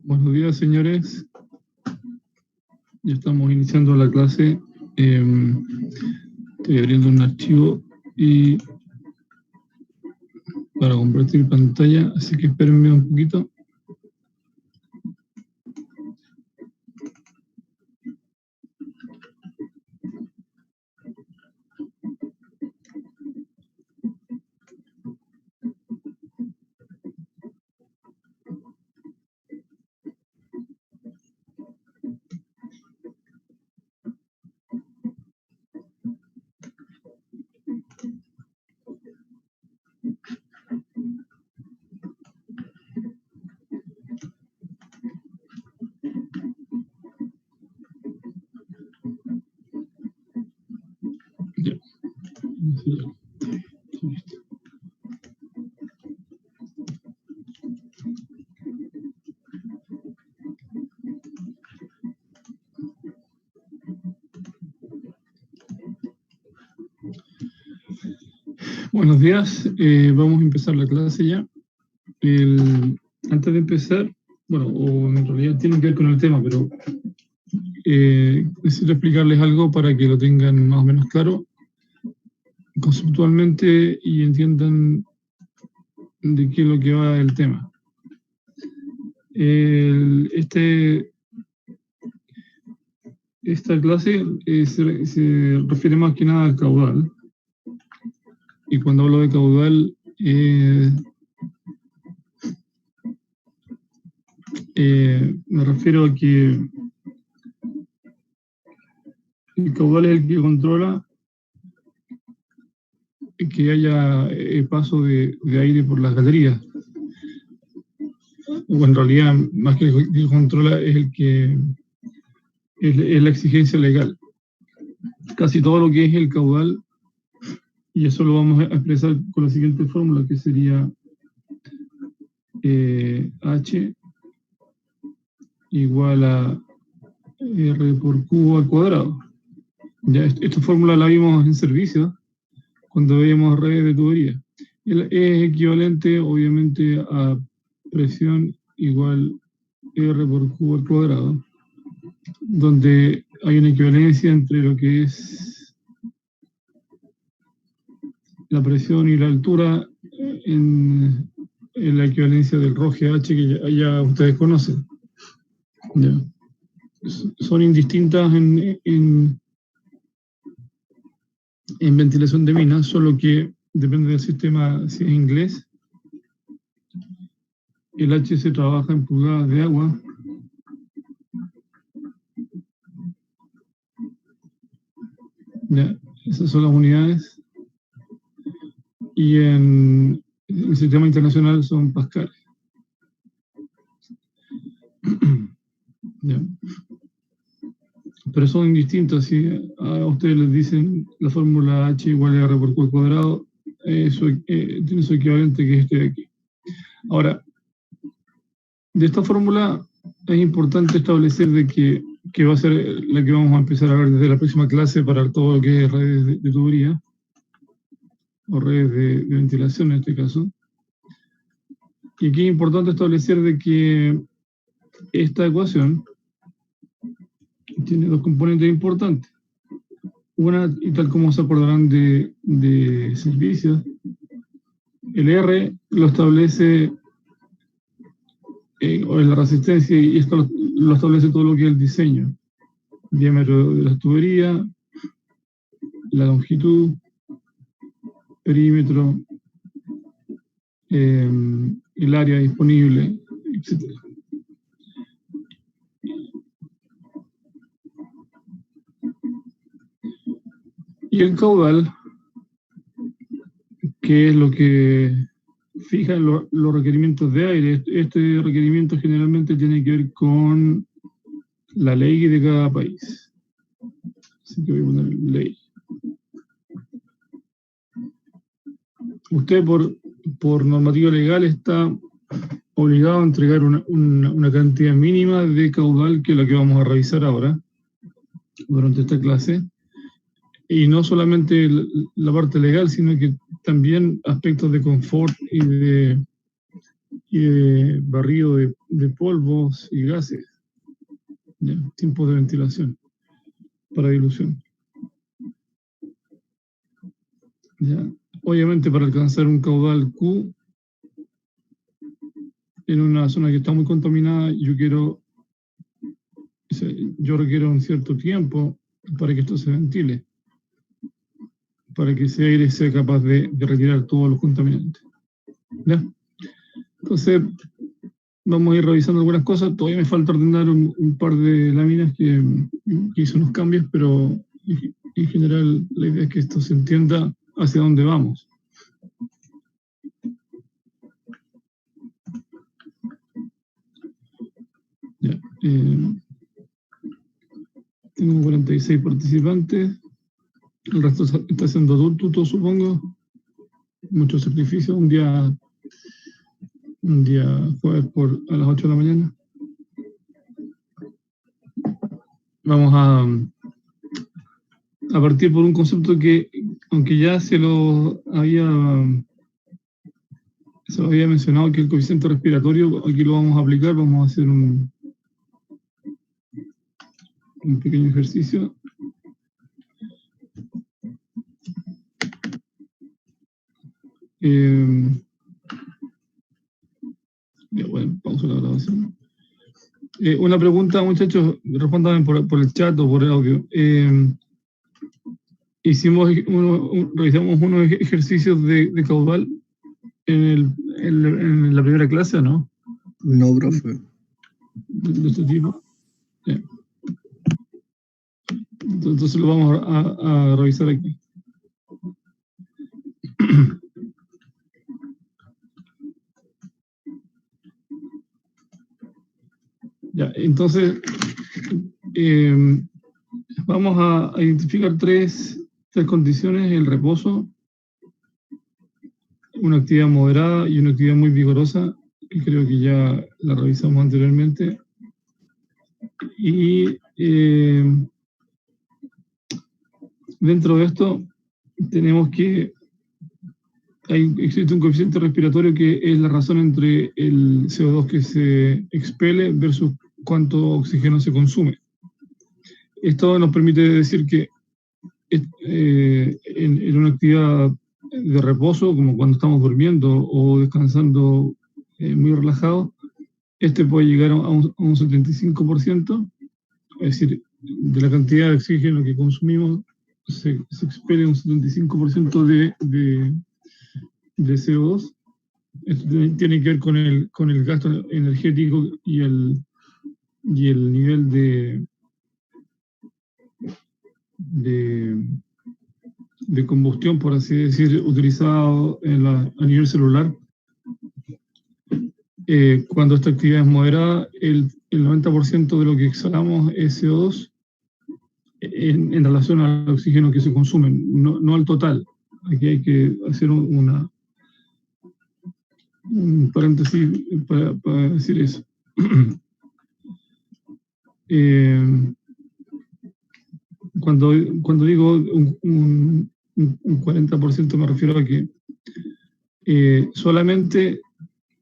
Buenos días, señores. Ya estamos iniciando la clase. Estoy abriendo un archivo y para compartir pantalla, así que espérenme un poquito. Ya. Listo. Buenos días, vamos a empezar la clase ya. Antes de empezar, bueno, o en realidad tiene que ver con el tema, pero necesito explicarles algo para que lo tengan más o menos claro conceptualmente y entiendan de qué es lo que va el tema. Esta clase se refiere más que nada al caudal. Y cuando hablo de caudal, me refiero a que el caudal es el que controla que haya paso de aire por las galerías. O en realidad, más que el que controla, es el que es la exigencia legal. Casi todo lo que es el caudal, y eso lo vamos a expresar con la siguiente fórmula, que sería H igual a R por Q al cuadrado. Ya, esta fórmula la vimos en servicio cuando veíamos redes de tubería. Es equivalente, obviamente, a presión igual R por Q al cuadrado, donde hay una equivalencia entre lo que es la presión y la altura en la equivalencia del ρ H que ya ustedes conocen. Ya. Son indistintas en ventilación de minas, solo que depende del sistema, si es inglés. El H se trabaja en pulgadas de agua. Ya, esas son las unidades. Y en el sistema internacional son pascales. Ya. Pero son indistintos. Si a ustedes les dicen la fórmula H igual a R por Q al cuadrado, eso tiene su equivalente, que es este de aquí. Ahora, de esta fórmula es importante establecer de que va a ser la que vamos a empezar a ver desde la próxima clase para todo lo que es redes de tubería, o redes de ventilación en este caso. Y aquí es importante establecer de que esta ecuación tiene dos componentes importantes. Una, y tal como se acordarán de servicios, el R lo establece, o en la resistencia, y esto lo establece todo lo que es el diseño. El diámetro de la tubería, la longitud, perímetro, el área disponible, etc. Y el caudal, que es lo que fija los requerimientos de aire. Este requerimiento generalmente tiene que ver con la ley de cada país. Así que voy a poner ley. Usted por normativa legal está obligado a entregar una cantidad mínima de caudal, que es la que vamos a revisar ahora durante esta clase. Y no solamente la parte legal, sino que también aspectos de confort y y de barrido de polvos y gases, ¿ya? Tiempos de ventilación para dilución. ¿Ya? Obviamente para alcanzar un caudal Q en una zona que está muy contaminada, yo requiero un cierto tiempo para que esto se ventile, para que ese aire sea capaz de retirar todos los contaminantes. ¿Ya? Entonces, vamos a ir revisando algunas cosas. Todavía me falta ordenar un par de láminas que hice unos cambios, pero en general la idea es que esto se entienda hacia dónde vamos. Ya, tengo 46 participantes. El resto está haciendo tuto, supongo. Mucho sacrificio. Un día jueves a las 8 de la mañana. Vamos a partir por un concepto que, aunque ya se lo había mencionado, que el coeficiente respiratorio, aquí lo vamos a aplicar. Vamos a hacer un pequeño ejercicio. Bueno, pausa la grabación. Una pregunta, muchachos, respóndanme por el chat o por el audio. Realizamos unos ejercicios de caudal en la primera clase, ¿no? No, profe. De este tipo. Yeah. Entonces lo vamos a revisar aquí. Ya, entonces vamos a identificar tres condiciones: el reposo, una actividad moderada y una actividad muy vigorosa, que creo que ya la revisamos anteriormente. Y dentro de esto tenemos que existe un coeficiente respiratorio que es la razón entre el CO2 que se expele versus cuánto oxígeno se consume. Esto nos permite decir que en una actividad de reposo, como cuando estamos durmiendo o descansando muy relajados, puede llegar a un 75%, es decir, de la cantidad de oxígeno que consumimos se expele un 75% de CO2. Esto tiene que ver con el gasto energético y el nivel de combustión, por así decir, utilizado a nivel celular. Cuando esta actividad es moderada, el 90% de lo que exhalamos es CO2 en relación al oxígeno que se consume, no al total. Aquí hay que hacer un paréntesis para decir eso. Cuando digo un 40%, me refiero a que solamente,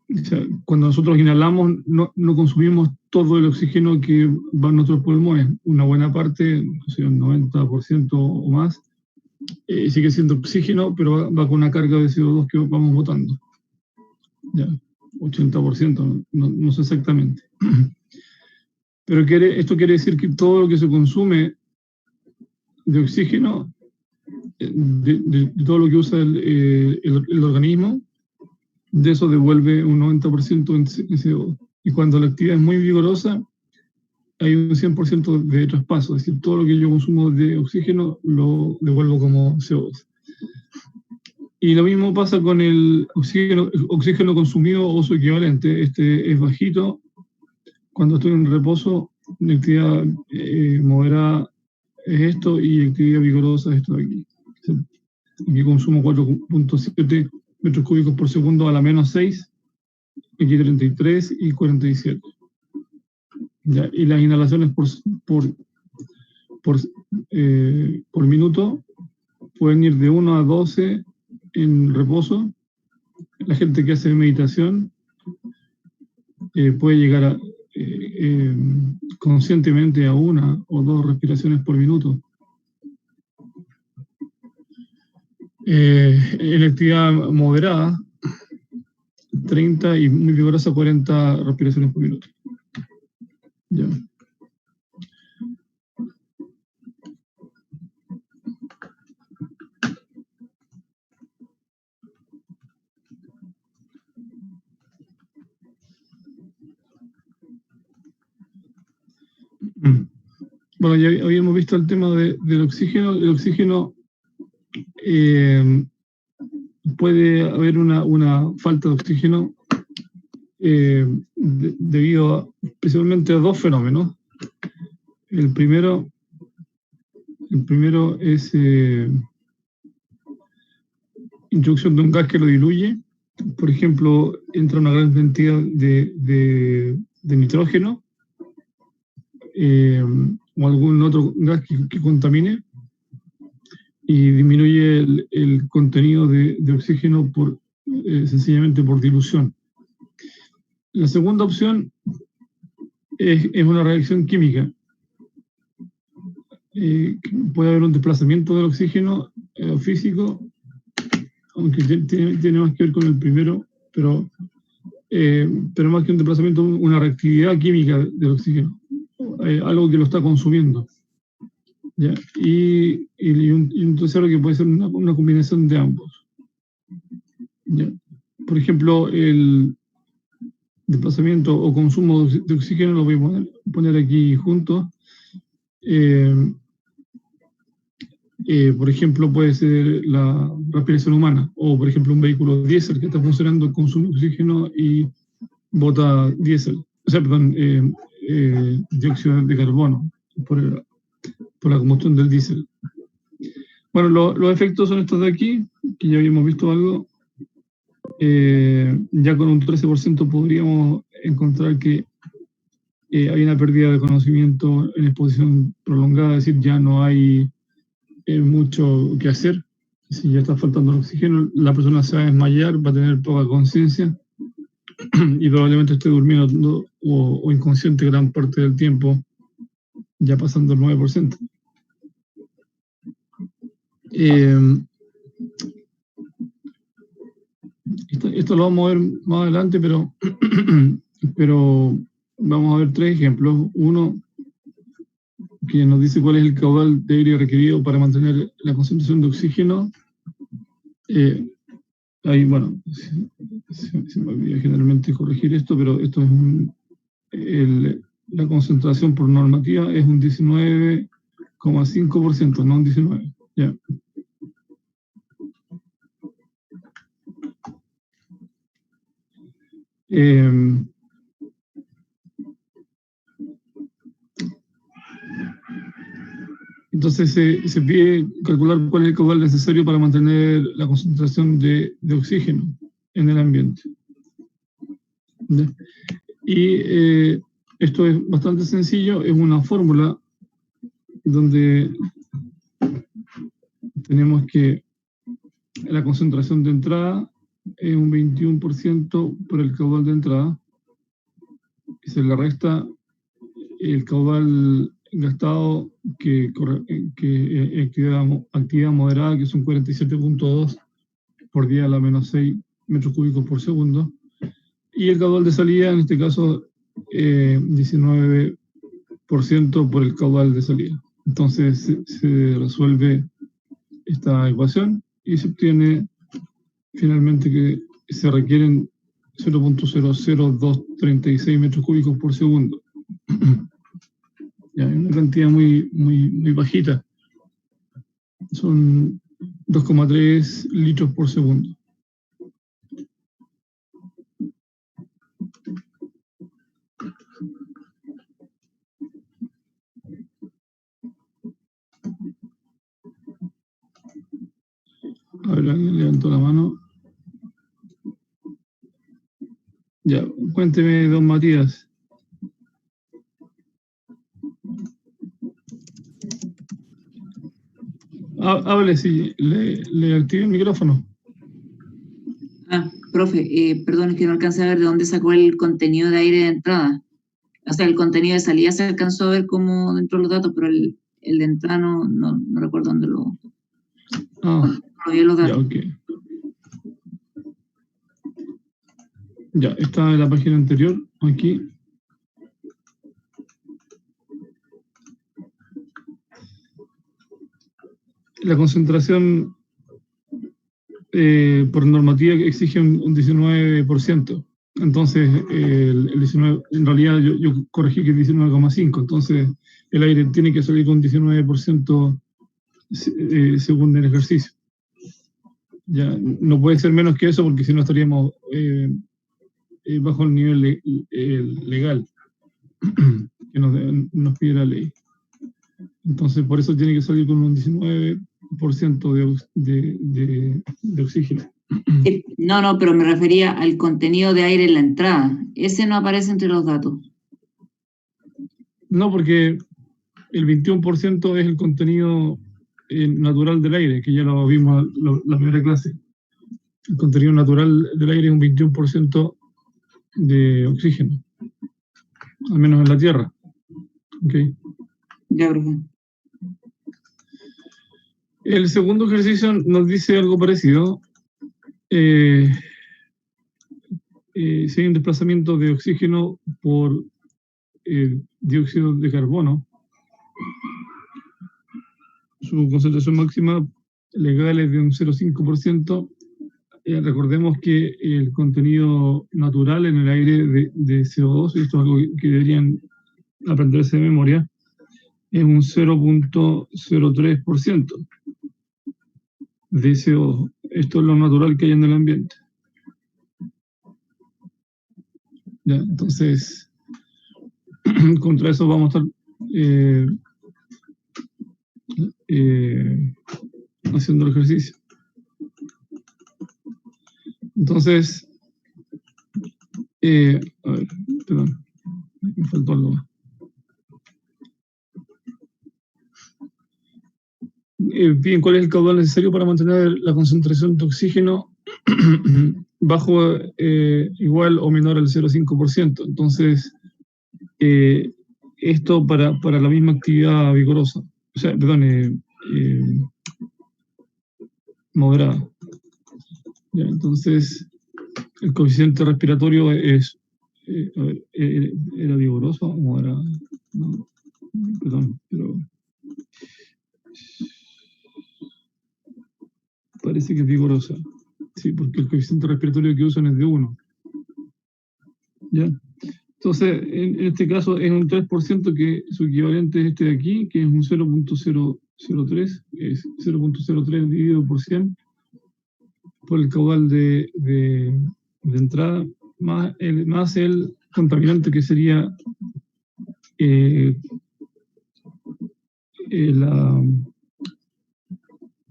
o sea, cuando nosotros inhalamos no consumimos todo el oxígeno que va a nuestros pulmones. Una buena parte, o sea, un 90% o más, sigue siendo oxígeno, pero va con una carga de CO2 que vamos botando. Ya, 80%, no sé exactamente. Pero esto quiere decir que todo lo que se consume de oxígeno, de todo lo que usa el organismo, de eso devuelve un 90% en CO2. Y cuando la actividad es muy vigorosa, hay un 100% de traspaso, es decir, todo lo que yo consumo de oxígeno lo devuelvo como CO2. Y lo mismo pasa con el oxígeno consumido o su equivalente. Este es bajito. Cuando estoy en reposo, la actividad moderada es esto y actividad vigorosa es esto de aquí. Aquí consumo 4.7 metros cúbicos por segundo a la menos 6, aquí 33 y 47. ¿Ya? Y las inhalaciones por minuto pueden ir de 1 a 12 en reposo. La gente que hace meditación puede llegar a, conscientemente a 1 o 2 respiraciones por minuto. En actividad moderada, 30 y muy vigorosa, 40 respiraciones por minuto. Ya. Bueno, ya habíamos visto el tema del oxígeno. El oxígeno puede haber una falta de oxígeno debido principalmente a 2 fenómenos. El primero es introducción de un gas que lo diluye. Por ejemplo, entra una gran cantidad de nitrógeno o algún otro gas que contamine y disminuye el contenido de oxígeno sencillamente por dilución. La segunda opción es una reacción química. Puede haber un desplazamiento del oxígeno físico, aunque tiene más que ver con el primero, pero más que un desplazamiento, una reactividad química del oxígeno, algo que lo está consumiendo. ¿Ya? Y un tercero que puede ser una combinación de ambos. ¿Ya? Por ejemplo, el desplazamiento o consumo de oxígeno lo voy a poner aquí juntos. Por ejemplo, puede ser la respiración humana, o por ejemplo un vehículo diésel que está funcionando, consume oxígeno y bota diésel, o sea, perdón, dióxido de carbono por la combustión del diésel. Bueno, los efectos son estos de aquí, que ya habíamos visto algo. Ya con un 13% podríamos encontrar que hay una pérdida de conocimiento en exposición prolongada, es decir, ya no hay mucho que hacer. Si ya está faltando el oxígeno, la persona se va a desmayar, va a tener poca conciencia y probablemente esté durmiendo o inconsciente gran parte del tiempo, ya pasando el 9%. Esto lo vamos a ver más adelante, pero vamos a ver 3 ejemplos. Uno que nos dice cuál es el caudal diario requerido para mantener la concentración de oxígeno. Ahí, bueno, se me olvida generalmente corregir esto, pero esto es la concentración por normativa es un 19,5%, no un 19%. Ya. Entonces se pide calcular cuál es el caudal necesario para mantener la concentración de oxígeno en el ambiente. ¿Ya? Y esto es bastante sencillo, es una fórmula donde tenemos que la concentración de entrada es un 21% por el caudal de entrada, y se le resta el caudal gastado que actividad moderada, que son 47.2 por día a la menos 6 metros cúbicos por segundo, y el caudal de salida, en este caso, 19% por el caudal de salida. Entonces se resuelve esta ecuación y se obtiene finalmente que se requieren 0.00236 metros cúbicos por segundo. Ya, una cantidad muy bajita. Son 2,3 litros por segundo. A ver, alguien levantó la mano. Ya, cuénteme, don Matías. Hable, sí, le activé el micrófono. Profe, perdón, es que no alcancé a ver de dónde sacó el contenido de aire de entrada. O sea, el contenido de salida se alcanzó a ver como dentro de los datos, pero el de entrada no recuerdo dónde lo vi los datos. Ya, ok. Ya, está en la página anterior, aquí. La concentración por normativa exige un 19%. Entonces, el 19, en realidad yo corregí que es 19,5. Entonces, el aire tiene que salir con 19% según el ejercicio. Ya, no puede ser menos que eso porque si no estaríamos bajo el nivel legal que nos pide la ley. Entonces, por eso tiene que salir con un 19% de oxígeno. No, pero me refería al contenido de aire en la entrada. Ese no aparece entre los datos. No, porque el 21% es el contenido natural del aire, que ya lo vimos en la primera clase. El contenido natural del aire es un 21% de oxígeno, al menos en la Tierra. Okay. Ya, profe. El segundo ejercicio nos dice algo parecido. Si hay un desplazamiento de oxígeno por dióxido de carbono, su concentración máxima legal es de un 0,5%. Recordemos que el contenido natural en el aire de CO2, esto es algo que deberían aprenderse de memoria, es un 0,03% de CO2. Esto es lo natural que hay en el ambiente. ¿Ya? Entonces, contra eso vamos a estar haciendo el ejercicio. Entonces, a ver, perdón, me faltó algo más. Bien, ¿cuál es el caudal necesario para mantener la concentración de oxígeno bajo, igual o menor al 0,5%? Entonces, esto para la misma actividad vigorosa, o sea, perdón, moderada. Ya, entonces, el coeficiente respiratorio es, a ver, ¿era vigoroso o era? No, perdón, pero parece que es vigorosa. Sí, porque el coeficiente respiratorio que usan es de 1. ¿Ya? Entonces, en este caso es un 3%, que su equivalente es este de aquí, que es un 0,003, es 0,03 dividido por 100, por el caudal de entrada, más el contaminante, que sería la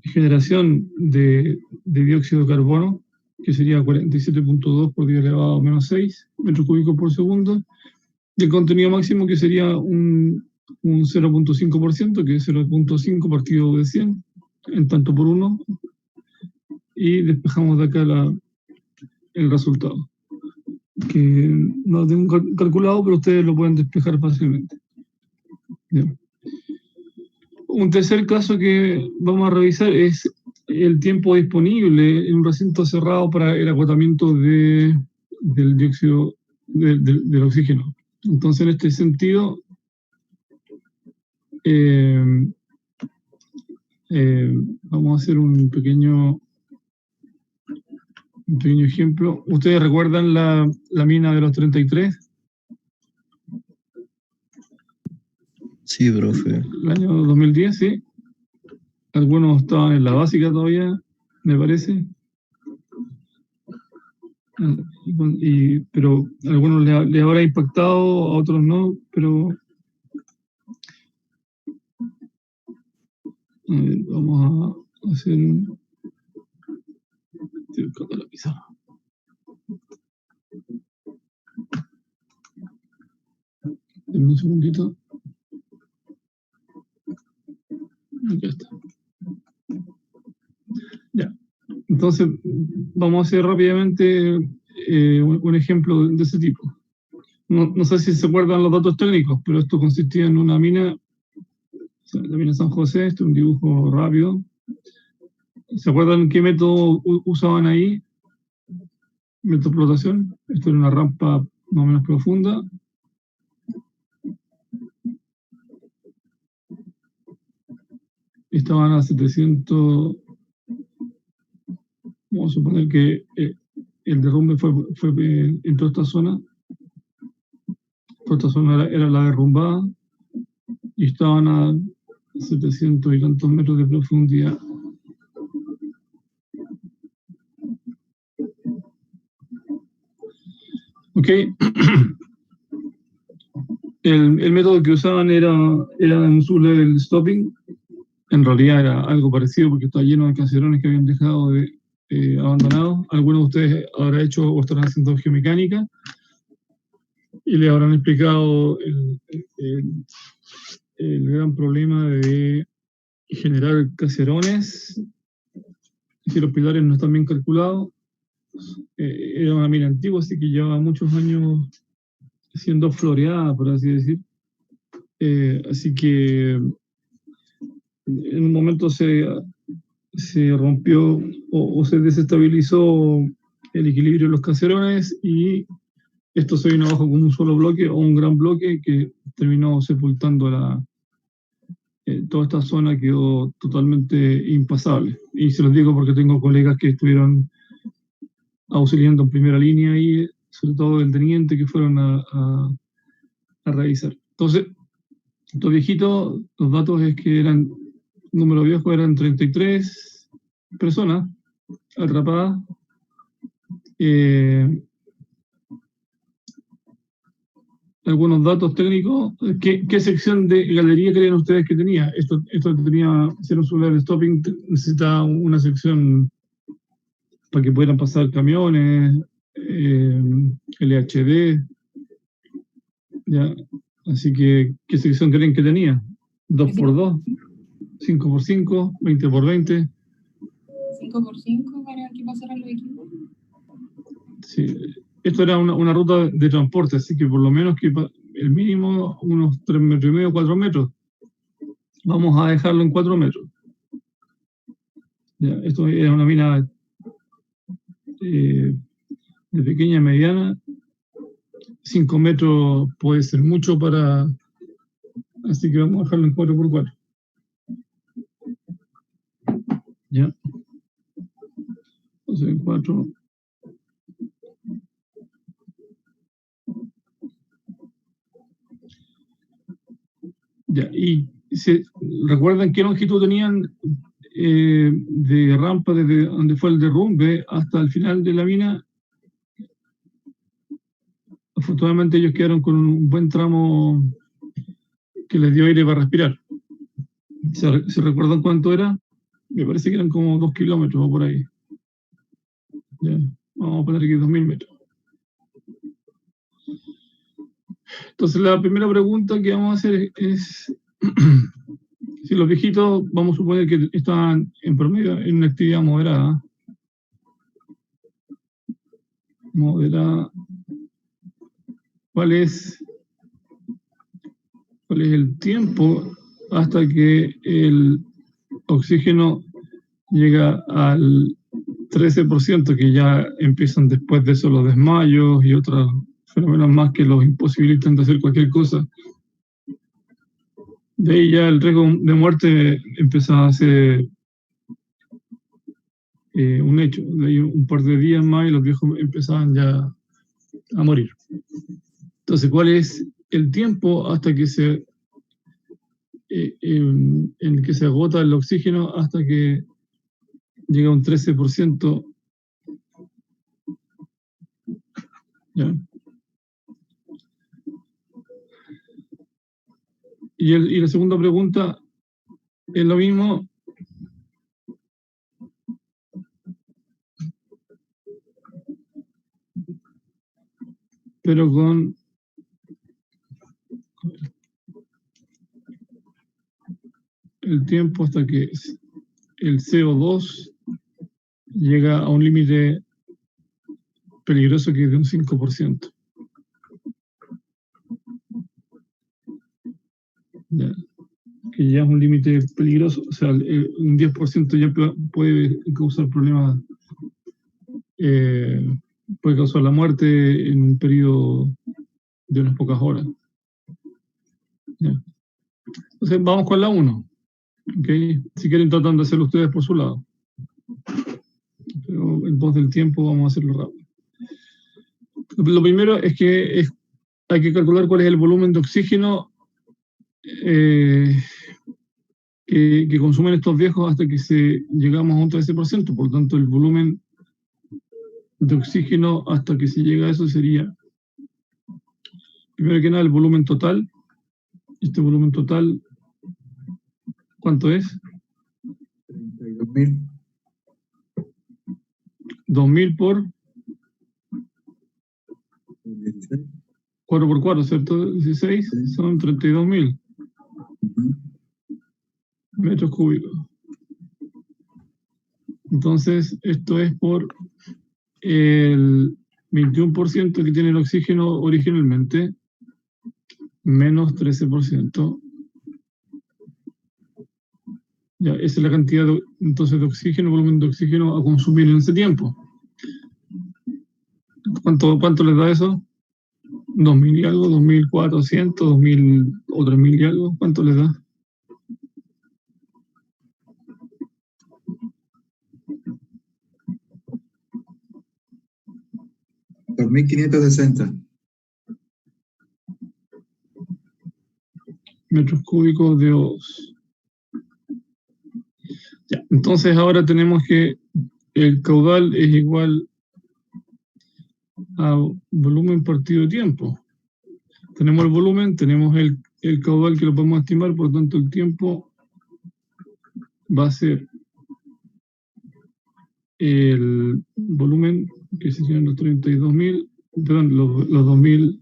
generación de dióxido de carbono, que sería 47,2 por 10 elevado a menos 6 metros cúbicos por segundo, y el contenido máximo, que sería un 0,5%, que es 0,5 partido de 100, en tanto por 1, y despejamos de acá el resultado, que no tengo calculado, pero ustedes lo pueden despejar fácilmente. Bien. Un tercer caso que vamos a revisar es el tiempo disponible en un recinto cerrado para el agotamiento del dióxido del oxígeno. Entonces, en este sentido, vamos a hacer un pequeño ejemplo. ¿Ustedes recuerdan la mina de los 33? Sí, profe. El año 2010, sí. Algunos estaban en la básica todavía, me parece. Pero a algunos les habrá impactado, a otros no, pero a ver, vamos a hacer estoy buscando la pizarra. Denme un segundito. Acá está. Ya. Entonces, Entonces, vamos a hacer rápidamente un ejemplo de ese tipo. No sé si se acuerdan los datos técnicos, pero esto consistía en una mina, la mina San José. Este es un dibujo rápido. ¿Se acuerdan qué método usaban ahí? Método de flotación. Esto era una rampa más o menos profunda. Estaban a 700. Vamos a suponer que el derrumbe fue en toda esta zona. Toda esta zona era la derrumbada y estaban a 700 y tantos metros de profundidad. Ok. El método que usaban era un sublevel stopping. En realidad era algo parecido porque está lleno de caserones que habían dejado abandonados. Algunos de ustedes habrán hecho o estarán haciendo geomecánica y les habrán explicado el gran problema de generar caserones si los pilares no están bien calculados. Era una mina antigua, así que lleva muchos años siendo floreada, por así decir. Así que en un momento se rompió o se desestabilizó el equilibrio de los caserones y esto se vino abajo como un solo bloque o un gran bloque que terminó sepultando toda esta zona. Quedó totalmente impasable. Y se los digo porque tengo colegas que estuvieron auxiliando en primera línea y sobre todo el teniente, que fueron a revisar. Entonces, estos viejitos, los datos es que número viejo eran 33 personas atrapadas. Algunos datos técnicos. ¿Qué sección de galería creen ustedes que tenía? Esto tenía, ser un solar stopping, necesita una sección para que pudieran pasar camiones, LHD, ¿ya? Así que, ¿qué sección creen que tenía? 2x2, 5x5, 20x20. 5x5 para que pasaran los equipos. Sí. Esto era una ruta de transporte, así que por lo menos que el mínimo unos 3,5 metros, 4 metros. Vamos a dejarlo en 4 metros. Ya, esto era una mina de pequeña a mediana. 5 metros puede ser mucho para... Así que vamos a dejarlo en 4x4. ¿Ya? Entonces en 4... Ya, y ¿recuerdan qué longitud tenían de rampa desde donde fue el derrumbe hasta el final de la mina? Afortunadamente ellos quedaron con un buen tramo que les dio aire para respirar. ¿Se recuerdan cuánto era? Me parece que eran como 2 kilómetros o por ahí. Ya, vamos a poner aquí 2.000 metros. Entonces la primera pregunta que vamos a hacer es si los viejitos, vamos a suponer que estaban en promedio en una actividad moderada. Moderada. ¿Cuál es el tiempo hasta que el oxígeno llega al 13%, que ya empiezan después de eso los desmayos y otros fenómenos más que los imposibilitan de hacer cualquier cosa? De ahí ya el riesgo de muerte empieza a ser un hecho. De ahí un par de días más y los viejos empezaban ya a morir. Entonces, ¿cuál es el tiempo hasta que en que se agota el oxígeno hasta que llega a un 13%? ¿Ya? Y la segunda pregunta es lo mismo. Pero con el tiempo hasta que el CO2 llega a un límite peligroso que es de un 5%. Ya, que ya es un límite peligroso, o sea, un 10% ya puede causar problemas, puede causar la muerte en un periodo de unas pocas horas. Ya. Entonces vamos con la 1. ¿Okay? Si quieren tratan de hacerlo ustedes por su lado. Pero en pos del tiempo vamos a hacerlo rápido. Lo primero es que hay que calcular cuál es el volumen de oxígeno que consumen estos viejos hasta que llegamos a un 13%. Por tanto, el volumen de oxígeno hasta que se llega a eso sería, primero que nada, el volumen total. Este volumen total, ¿cuánto es? 32.000. 2.000 por 16. 4 por 4, ¿cierto? 16, Sí. son 32.000 Ujú. metros cúbicos. Entonces, esto es por el 21% que tiene el oxígeno originalmente, menos 13%. Ya, esa es la cantidad entonces de oxígeno, volumen de oxígeno a consumir en ese tiempo. ¿Cuánto les da eso? 2.000 y algo, 2.400, 2.000 o 3.000 y algo. ¿Cuánto les da? $2.560. Metros cúbicos de O2. Ya, entonces ahora tenemos que el caudal es igual a volumen partido tiempo. Tenemos el volumen, tenemos el caudal que lo podemos estimar, por lo tanto el tiempo va a ser el volumen, que serían los 32.000, perdón, los 2.000,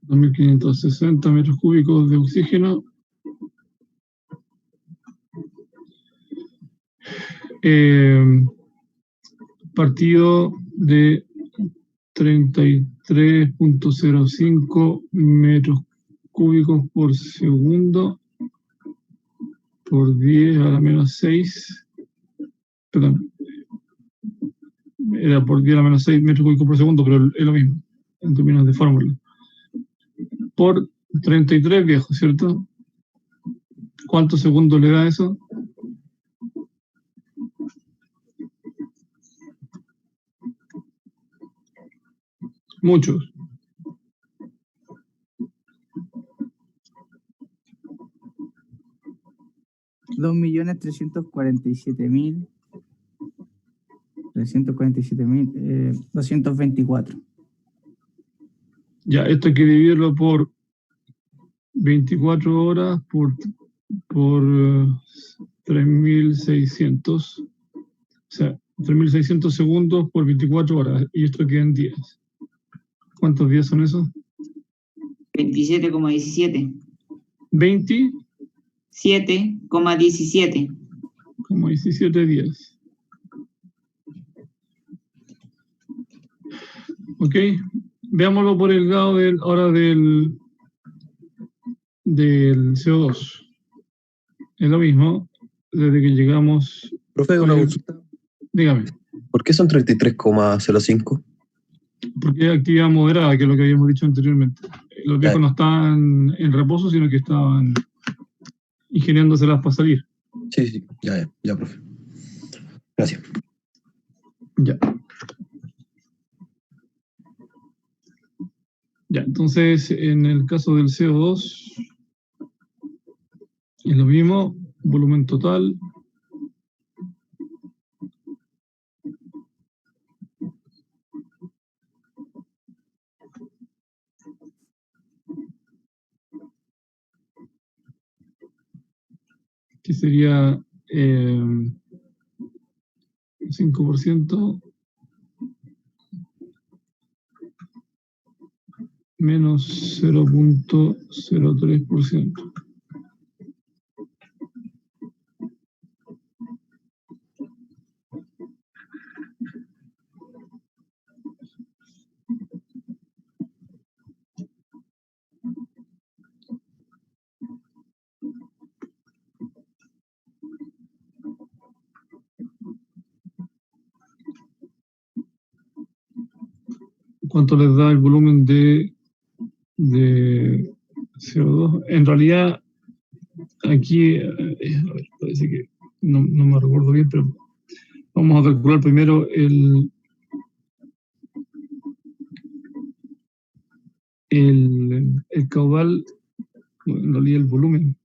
$2.560 metros cúbicos de oxígeno, partido de 33.05 metros cúbicos por segundo por 10 a la menos 6, perdón, era por 10 a la menos 6 metros cúbicos por segundo, pero es lo mismo, en términos de fórmula. Por 33 viejos, ¿cierto? ¿Cuántos segundos le da eso? Muchos. $2.347.224. Ya, esto hay que dividirlo por 24 horas por 3.600. O sea, 3.600 segundos por 24 horas. Y esto queda en días. ¿Cuántos días son esos? 27,17. 20, 7,17. como 17 días. ¿Ok? Veámoslo por el lado ahora del CO2. Es lo mismo, desde que llegamos... Profe, una consulta. Dígame. ¿Por qué son 33,05? Porque hay actividad moderada, que es lo que habíamos dicho anteriormente. Los viejos no estaban en reposo, sino que estaban ingeniándoselas para salir. Sí, ya, profe. Gracias. Ya. Ya, entonces, en el caso del CO2, es lo mismo, volumen total. Que sería 5% menos 0.03%. ¿Cuánto les da el volumen de CO2? En realidad, aquí, a ver, parece que no me recuerdo bien, pero vamos a calcular primero el caudal, en realidad el volumen.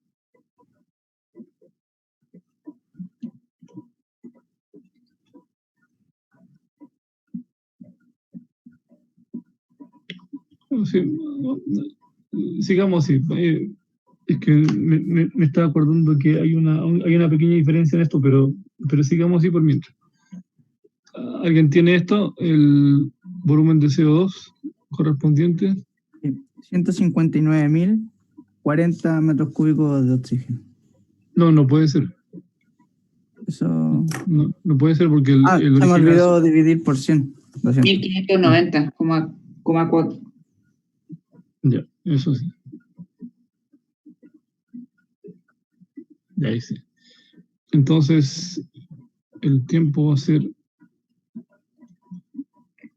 Sí, sigamos así. Es que me estaba acordando que hay una pequeña diferencia en esto, pero sigamos así por mientras. ¿Alguien tiene esto? El volumen de CO2 correspondiente. 159.040 metros cúbicos de oxígeno. No puede ser. Eso. No puede ser porque el Se me original... olvidó dividir por 100. Lo siento. 1590,4. Ya, eso sí. Ya ahí sí. Entonces, el tiempo va a ser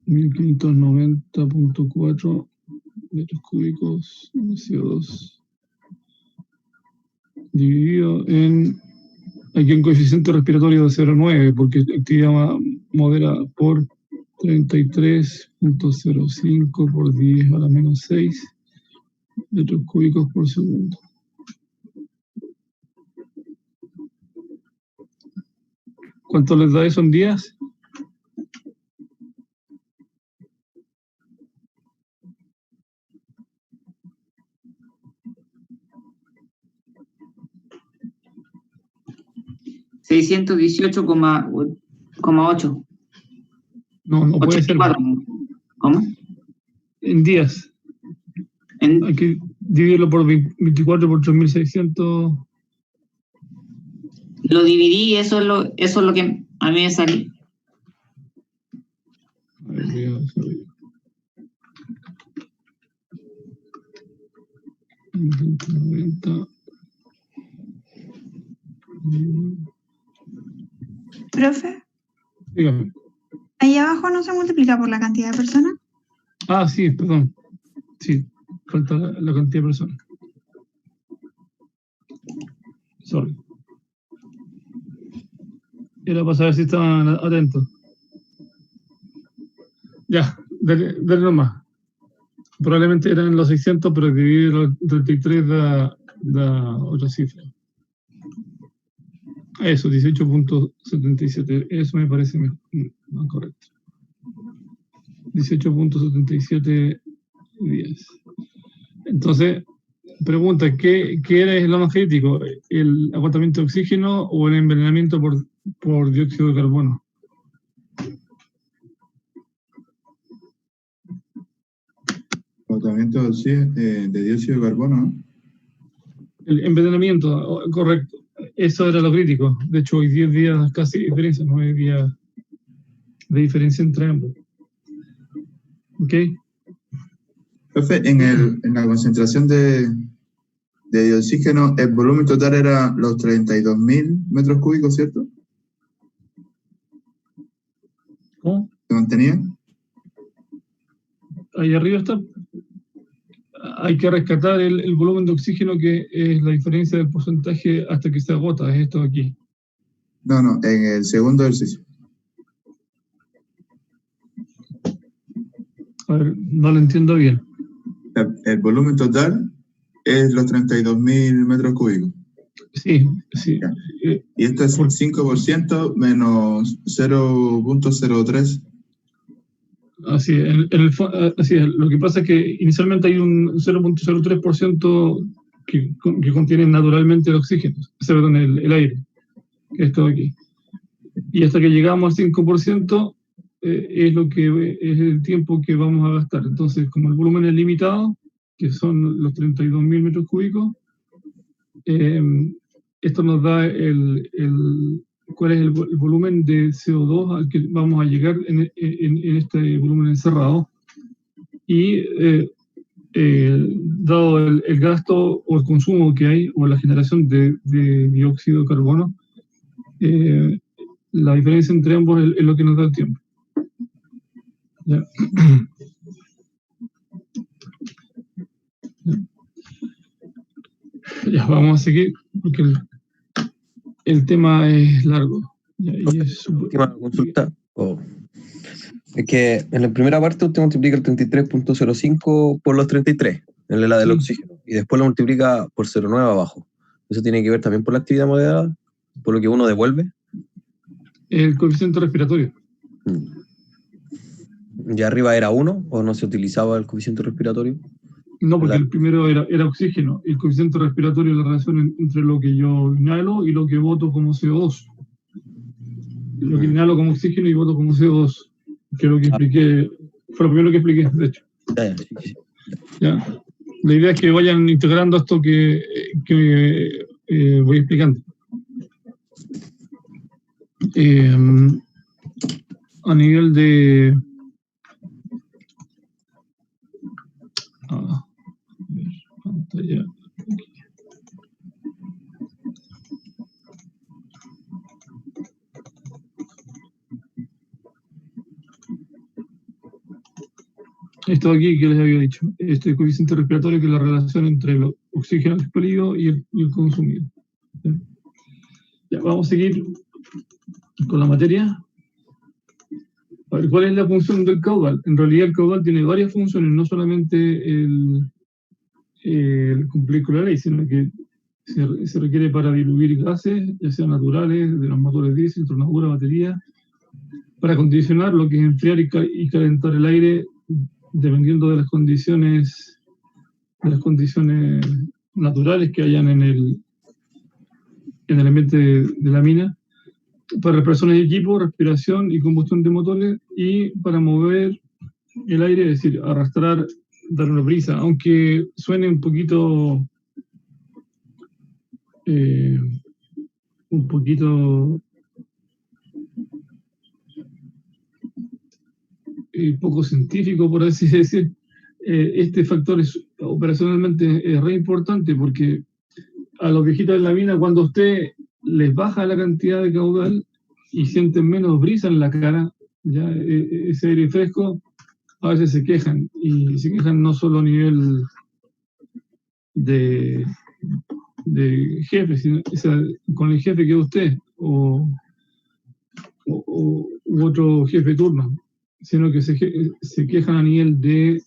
1590.4 metros cúbicos de CO2 dividido en... Aquí un coeficiente respiratorio de 0,9 porque actividad moderada por 33.05 por 10 a la menos 6 metros cúbicos por segundo. ¿Cuánto les da eso en días? $618,8. No puede ser. 84. ¿Cómo? En días. Hay que dividirlo por 24 por 3.600. Lo dividí y eso es lo que a mí me salió. A ver, voy a hacer. 190. Profe, Dígame. ahí abajo no se multiplica por la cantidad de personas. Ah, sí, perdón. Sí, falta la cantidad de personas. Sorry. Era para saber si estaban atentos. Ya, dale nomás. Probablemente eran los 600, pero dividido el 33 da otra cifra. Eso, 18.77. Eso me parece más correcto. 18.77 días. Entonces, pregunta, ¿qué era lo más crítico? ¿El agotamiento de oxígeno o el envenenamiento por dióxido de carbono? Agotamiento de dióxido de carbono, ¿no? El envenenamiento, correcto. Eso era lo crítico. De hecho, hay 10 días casi de diferencia, 9 días de diferencia entre ambos. ¿Ok? Profe, en la concentración de oxígeno, el volumen total era los 32.000 metros cúbicos, ¿cierto? ¿Cómo? ¿Se mantenía? Ahí arriba está. Hay que rescatar el volumen de oxígeno, que es la diferencia del porcentaje hasta que se agota. Es esto de aquí. No, en el segundo ejercicio. A ver, no lo entiendo bien. El volumen total es los 32.000 metros cúbicos. Sí. Y esto es 5% menos 0.03. Así es. Lo que pasa es que inicialmente hay un 0.03% que contiene naturalmente el oxígeno, perdón, el aire, que es todo aquí. Y hasta que llegamos al 5%, es el tiempo que vamos a gastar. Entonces, como el volumen es limitado, que son los 32.000 metros cúbicos, esto nos da cuál es el volumen de CO2 al que vamos a llegar en este volumen encerrado. Y dado el gasto o el consumo que hay, o la generación de dióxido de carbono, la diferencia entre ambos es lo que nos da el tiempo. ¿Ya? Ya, vamos a seguir, porque el tema es largo. Ya, y es Última consulta. Es que en la primera parte usted multiplica el 33.05 por los 33, en la del Sí. oxígeno, y después lo multiplica por 0,9 abajo. ¿Eso tiene que ver también por la actividad moderada? ¿Por lo que uno devuelve? el coeficiente respiratorio. ¿Ya arriba era 1 o no se utilizaba el coeficiente respiratorio? No, porque el primero era oxígeno. El coeficiente respiratorio es la relación entre lo que yo inhalo y lo que boto como CO2. Lo que inhalo como oxígeno y boto como CO2. Que es lo que expliqué, fue lo primero que expliqué, de hecho. Sí. ¿Ya? La idea es que vayan integrando esto que voy explicando. A nivel de... a ver, pantalla. Esto aquí que les había dicho, este coeficiente respiratorio, que es la relación entre el oxígeno expelido y el consumido. Ya, vamos a seguir con la materia. A ver, ¿cuál es la función del caudal? En realidad el caudal tiene varias funciones, no solamente el cumplir con la ley, sino que se requiere para diluir gases, ya sean naturales, de los motores diésel, tornadura, batería, para condicionar lo que es enfriar y calentar el aire, dependiendo de las condiciones naturales que hayan en el ambiente de la mina, para reparaciones de equipo, respiración y combustión de motores, y para mover el aire, es decir, arrastrar, dar una brisa, aunque suene un poquito poco científico, por así decir. Este factor operacionalmente es re importante, porque a los viejitos de la mina, cuando usted les baja la cantidad de caudal y sienten menos brisa en la cara, ya ese aire fresco, a veces se quejan, y se quejan no solo a nivel de jefe, sino, o sea, con el jefe que es usted, u otro jefe de turno, sino que se quejan a nivel de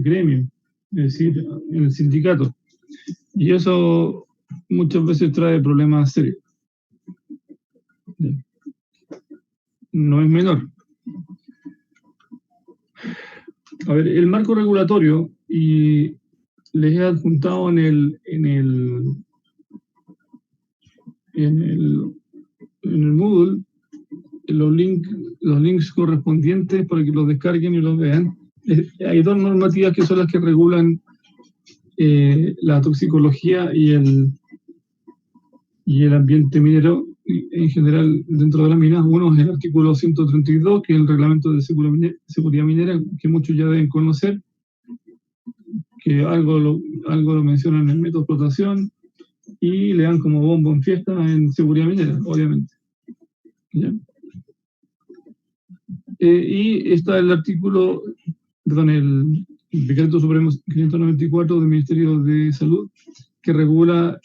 gremio, es decir, en el sindicato. Y eso muchas veces trae problemas serios. No es menor. A ver, el marco regulatorio, y les he adjuntado en el Moodle los links correspondientes para que los descarguen y los vean. Hay dos normativas que son las que regulan la toxicología y el ambiente minero en general dentro de las minas. Uno es el artículo 132, que es el reglamento de seguridad minera, que muchos ya deben conocer, que algo lo mencionan en el método de explotación y le dan como bombo en fiesta en seguridad minera, obviamente. ¿Ya? Y está el artículo, perdón, el Decreto Supremo 594 del Ministerio de Salud, que regula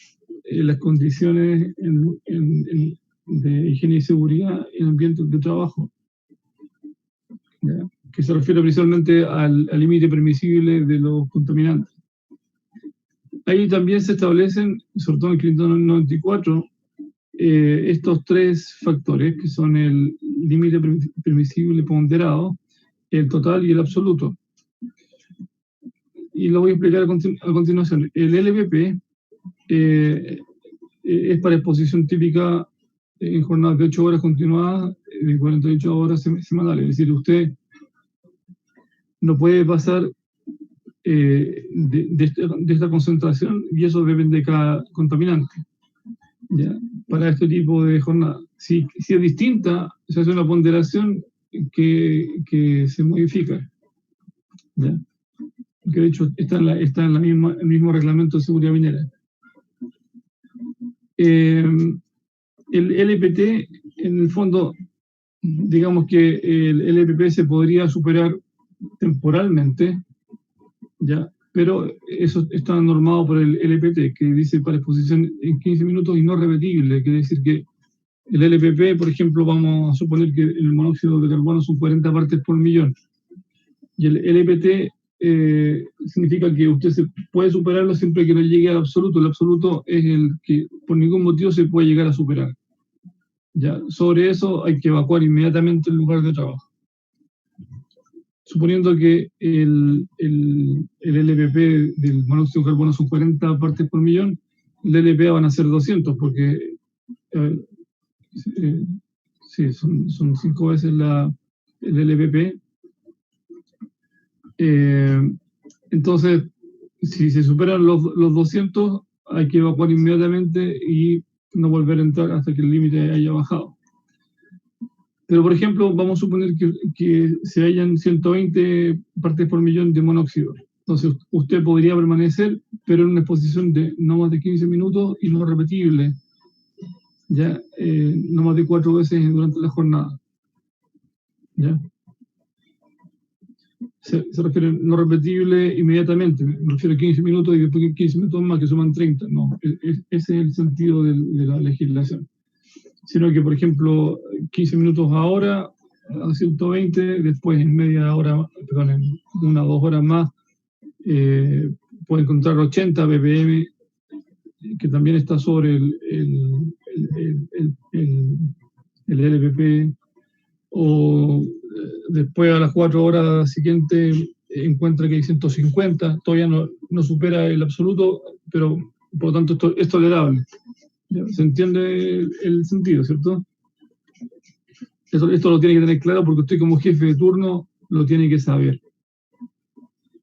las condiciones de higiene y seguridad en ambientes de trabajo, ¿ya? Que se refiere principalmente al límite permisible de los contaminantes. Ahí también se establecen, sobre todo en el 594, estos tres factores, que son el límite permisible ponderado, el total y el absoluto. Y lo voy a explicar a continuación. El LVP es para exposición típica en jornadas de 8 horas continuadas, de 48 horas semanales. Es decir, usted no puede pasar de esta concentración, y eso depende de cada contaminante, ¿ya? Para este tipo de jornada. Si es distinta, se hace una ponderación que se modifica, ¿ya? Que de hecho está en el mismo reglamento de seguridad minera. El LPT, en el fondo, digamos que el LPP se podría superar temporalmente, ¿ya? pero eso está normado por el LPT, que dice para exposición en 15 minutos y no repetible. Quiere decir que el LPP, por ejemplo, vamos a suponer que el monóxido de carbono son 40 partes por millón. Y el LPT significa que usted se puede superarlo siempre que no llegue al absoluto. El absoluto es el que por ningún motivo se puede llegar a superar. Ya, sobre eso hay que evacuar inmediatamente el lugar de trabajo. Suponiendo que el LPP del monóxido de carbono son 40 partes por millón, el LPA van a ser 200, porque sí, son 5 veces el LPP. Entonces, si se superan los 200, hay que evacuar inmediatamente y no volver a entrar hasta que el límite haya bajado. Pero, por ejemplo, vamos a suponer que se hayan 120 partes por millón de monóxido. Entonces, usted podría permanecer, pero en una exposición de no más de 15 minutos y no repetible, ya no más de 4 veces durante la jornada. ¿Ya? Se refiere no repetible inmediatamente, me refiero a 15 minutos y después 15 minutos más que suman 30. No, ese es el sentido de la legislación. Sino que, por ejemplo, 15 minutos ahora a 120, después en media hora, perdón, en 1 o 2 horas más, puede encontrar 80 ppm, que también está sobre el LPP, o después a las 4 horas siguientes encuentra que hay 150, todavía no supera el absoluto, pero por lo tanto esto es tolerable. ¿Se entiende el sentido, cierto? Esto lo tiene que tener claro porque usted como jefe de turno lo tiene que saber.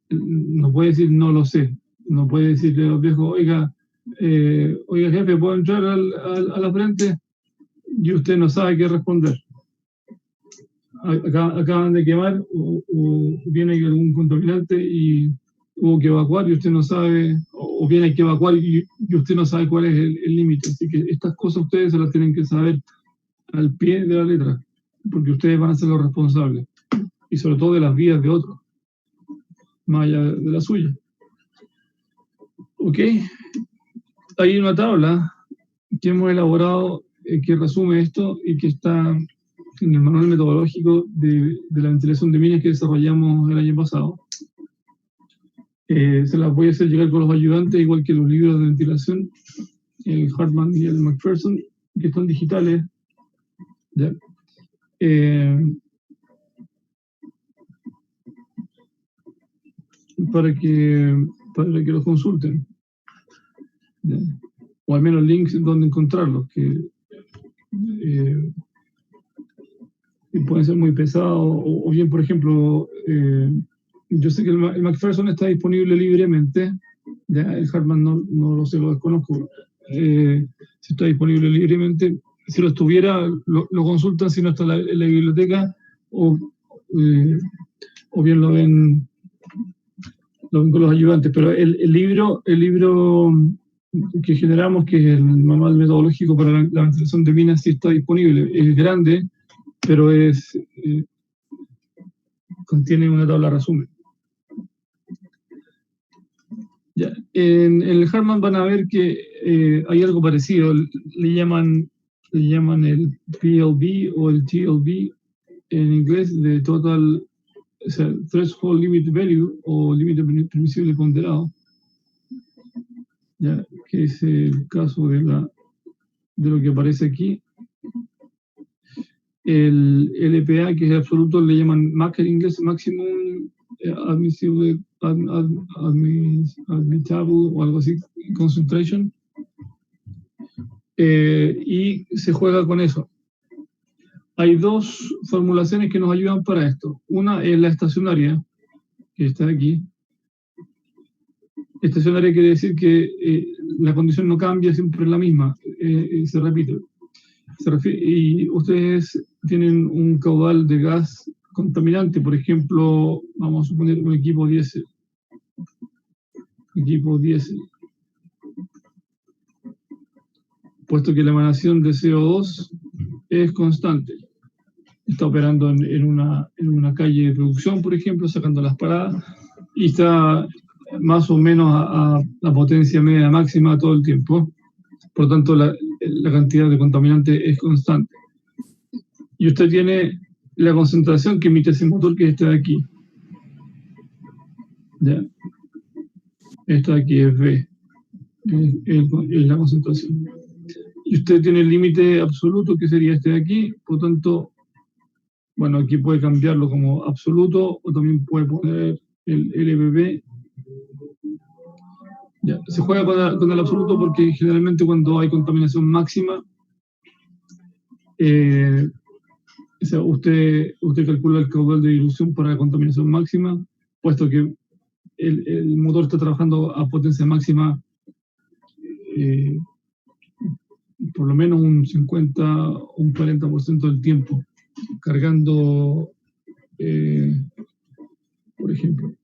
No puede decir no lo sé, no puede decirle a los viejos, oiga jefe, ¿puedo entrar a la frente? Y usted no sabe qué responder. Acaban de quemar o viene algún contaminante y hubo que evacuar y usted no sabe, o bien hay que evacuar y usted no sabe cuál es el límite. Así que estas cosas ustedes se las tienen que saber al pie de la letra, porque ustedes van a ser los responsables, y sobre todo de las vidas de otros, más allá de la suya. ¿Ok? Hay una tabla que hemos elaborado que resume esto y que está en el manual metodológico de la ventilación de minas que desarrollamos el año pasado. Se las voy a hacer llegar con los ayudantes, igual que los libros de ventilación, el Hartman y el McPherson, que están digitales. ¿Ya? Para que los consulten. ¿Ya? O al menos links donde encontrarlos, que pueden ser muy pesados, o bien, por ejemplo, yo sé que el McPherson está disponible libremente, ¿ya? El Hartman no lo sé, lo desconozco. Si está disponible libremente, si lo estuviera, lo consultan si no está en la biblioteca, o bien lo ven con los ayudantes. Pero el libro que generamos, que es el manual metodológico para la ventilación de minas, sí está disponible. Es grande, pero contiene una tabla resumen. Ya. En el Hartman van a ver que hay algo parecido. Le llaman el PLB o el TLB en inglés, de Total, o sea, Threshold Limit Value, o límite permisible ponderado, ya, que es el caso de lo que aparece aquí. El LPA, que es absoluto, le llaman MAC en inglés, Maximum Admissible Admittable, o algo así, Concentration. Y se juega con eso. Hay dos formulaciones que nos ayudan para esto. Una es la estacionaria, que está aquí. Estacionaria quiere decir que la condición no cambia, siempre es la misma, se repite. Y ustedes tienen un caudal de gas contaminante, por ejemplo, vamos a suponer un equipo diésel. Puesto que la emanación de CO2 es constante. Está operando en una calle de producción, por ejemplo, sacando las paradas, y está más o menos a la potencia media máxima todo el tiempo. Por lo tanto, la cantidad de contaminante es constante. Y usted tiene la concentración que emite ese motor, que está aquí. ¿Ya? Esto de aquí es V, es la concentración. Y usted tiene el límite absoluto, que sería este de aquí. Por lo tanto, bueno, aquí puede cambiarlo como absoluto, o también puede poner el LPP. Ya. Se juega con el absoluto porque generalmente cuando hay contaminación máxima, o sea, usted calcula el caudal de dilución para la contaminación máxima, puesto que el motor está trabajando a potencia máxima por lo menos un 50 o un 40% del tiempo, cargando, por ejemplo.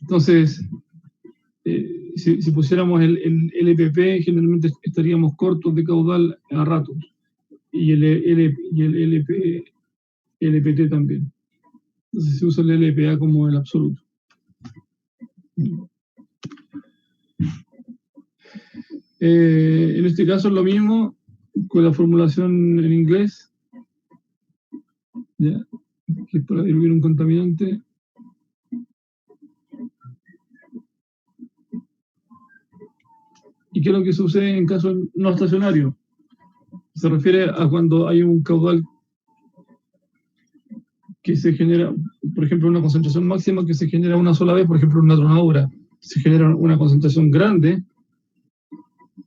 Entonces, si pusiéramos el LPP, generalmente estaríamos cortos de caudal a ratos, y el LPT también. Entonces se usa el LPA como el absoluto. En este caso es lo mismo con la formulación en inglés, ¿ya? Que es para diluir un contaminante. ¿Y qué es lo que sucede en caso no estacionario? Se refiere a cuando hay un caudal que se genera, por ejemplo, una concentración máxima que se genera una sola vez, por ejemplo, en una tronadura. Se genera una concentración grande,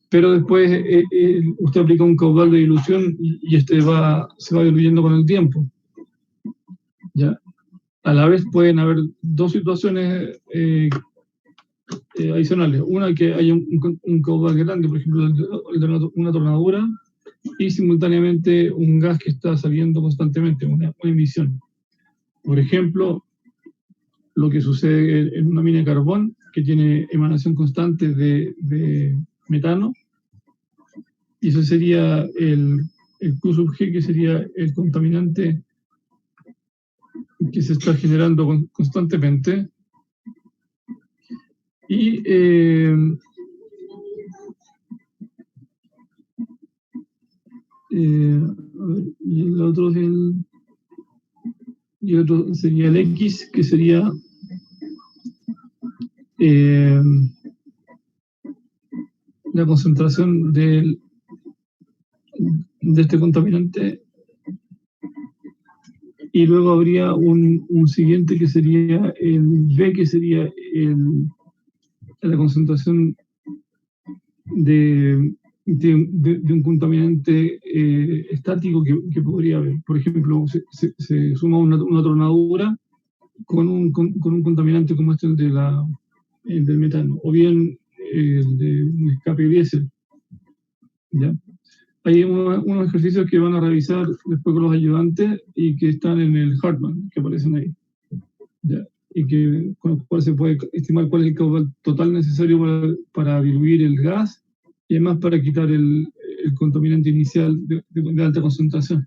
pero después usted aplica un caudal de dilución y este se va diluyendo con el tiempo. ¿Ya? A la vez pueden haber dos situaciones adicionales. Una, que haya un caudal grande, por ejemplo, el de una tornadura, y simultáneamente un gas que está saliendo constantemente, una emisión. Por ejemplo, lo que sucede en una mina de carbón, que tiene emanación constante de metano, y eso sería el Q sub G, que sería el contaminante que se está generando constantemente. Y el otro sería el X, que sería la concentración de este contaminante, y luego habría un siguiente que sería el B, que sería la concentración de un contaminante estático que podría haber. Por ejemplo, se suma una tronadura con un contaminante como este, el del metano, o bien el de un escape diésel. ¿Ya? Hay unos ejercicios que van a revisar después con los ayudantes y que están en el Hartman, que aparecen ahí. ¿Ya? Y con los cuales se puede estimar cuál es el caudal total necesario para diluir el gas, y además para quitar el contaminante inicial de alta concentración,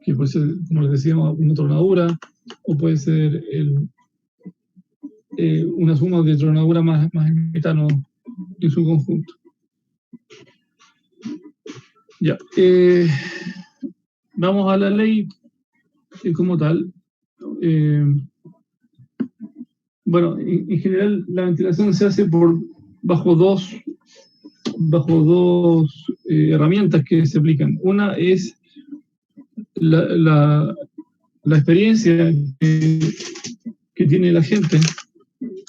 que puede ser, como les decíamos, una tronadura, o puede ser una suma de tronadura más metano en su conjunto. Ya. Vamos a la ley como tal. Bueno, en general la ventilación se hace bajo dos herramientas que se aplican. Una es la experiencia que tiene la gente,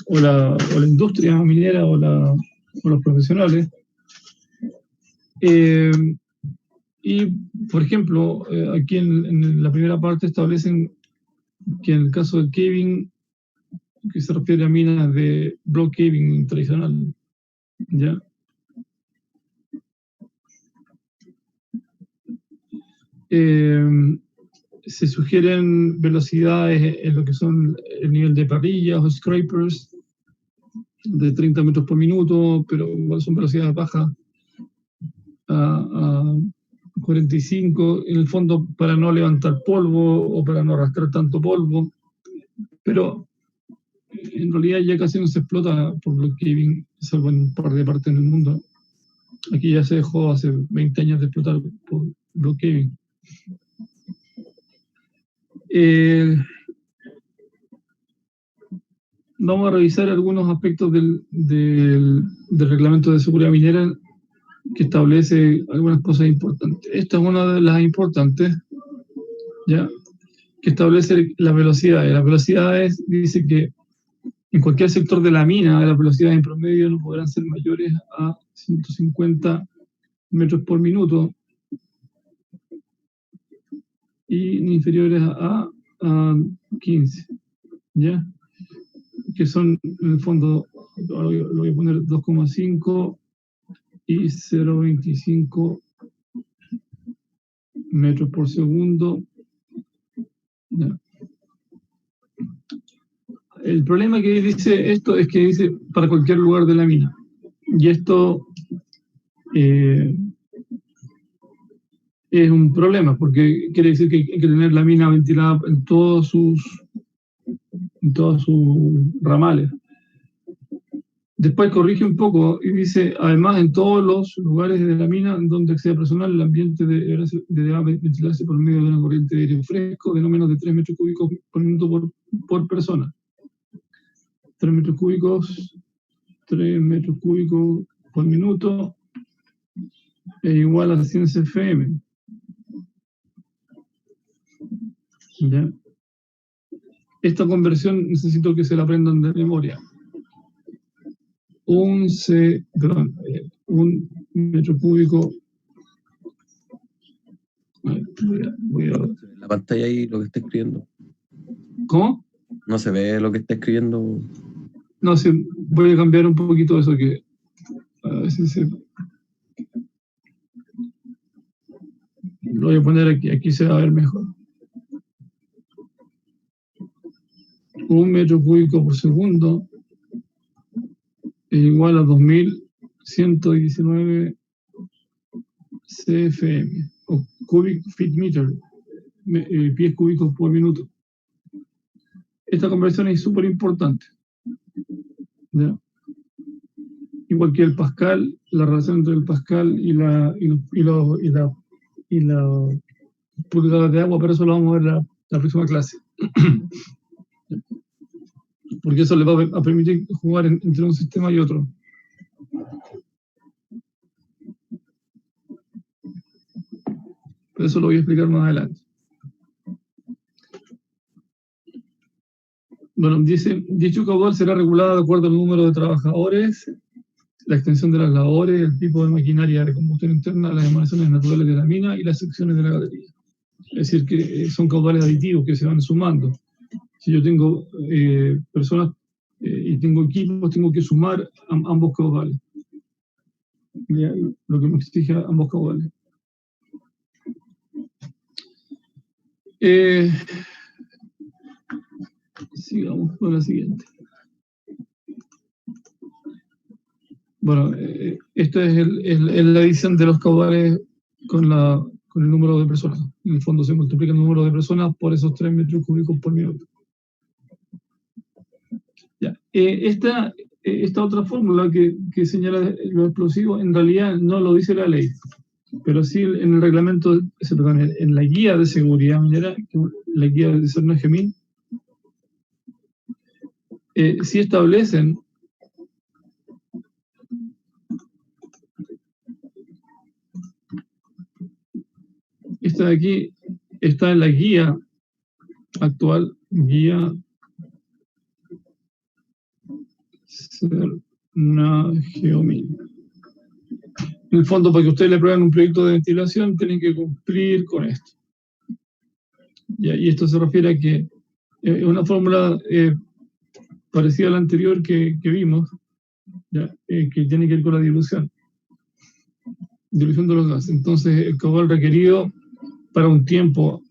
o la industria minera, o los profesionales. Y, por ejemplo, aquí en la primera parte establecen que en el caso del caving, que se refiere a minas de block caving tradicional, ¿ya? Se sugieren velocidades en lo que son el nivel de parrillas o scrapers de 30 metros por minuto, pero igual son velocidades bajas, a 45, en el fondo para no levantar polvo o para no arrastrar tanto polvo. Pero en realidad ya casi no se explota por block caving, salvo en un par de partes en el mundo. Aquí ya se dejó hace 20 años de explotar por block caving. Vamos a revisar algunos aspectos del reglamento de seguridad minera que establece algunas cosas importantes. Esta es una de las importantes, ¿ya? Que establece las velocidades. Las velocidades dice que en cualquier sector de la mina, las velocidades en promedio no podrán ser mayores a 150 metros por minuto y ni inferiores a 15, ¿ya? Que son, en el fondo, lo voy a poner 2,5 y 0,25 metros por segundo. ¿Ya? El problema que dice esto es que dice para cualquier lugar de la mina. Y esto es un problema, porque quiere decir que hay que tener la mina ventilada en todos sus ramales. Después corrige un poco y dice, además, en todos los lugares de la mina donde acceda personal, el ambiente deberá ventilarse por medio de una corriente de aire fresco de no menos de 3 metros cúbicos por minuto por persona. 3 metros cúbicos por minuto es igual a 100 CFM. ¿Ya? Esta conversión necesito que se la aprendan de memoria. Un metro cúbico. Voy a... La pantalla ahí lo que está escribiendo. ¿Cómo? No se ve lo que está escribiendo. No, sí, voy a cambiar un poquito eso que a ver si se... Lo voy a poner aquí se va a ver mejor. 1 metro cúbico por segundo es igual a 2119 CFM, o cubic feet meter, pies cúbicos por minuto. Esta conversión es súper importante, ¿ya? Igual que el Pascal, la relación entre el Pascal y la pulgada de agua, pero eso lo vamos a ver la próxima clase. Porque eso le va a permitir jugar entre un sistema y otro. Pero eso lo voy a explicar más adelante. Bueno, dice, dicho caudal será regulado de acuerdo al número de trabajadores, la extensión de las labores, el tipo de maquinaria de combustión interna, las emanaciones naturales de la mina y las secciones de la galería. Es decir, que son caudales aditivos que se van sumando. Si yo tengo personas y tengo equipos, tengo que sumar ambos caudales. Lo que me exige ambos caudales. Sigamos con la siguiente. Bueno, esta es la adición de los caudales con el número de personas. En el fondo se multiplica el número de personas por esos 3 metros cúbicos por minuto. Ya. Esta otra fórmula que señala los explosivos, en realidad no lo dice la ley, pero sí en el reglamento, perdón, en la guía de seguridad minera, la guía de CERNAGEMIN, sí establecen esta de aquí está en la guía actual, guía CERNAGEMIN. En el fondo, para que ustedes le prueben un proyecto de ventilación, tienen que cumplir con esto. Y esto se refiere a que es una fórmula parecida a la anterior que vimos, ¿ya? Que tiene que ver con la dilución de los gases. Entonces, el caudal requerido para un tiempo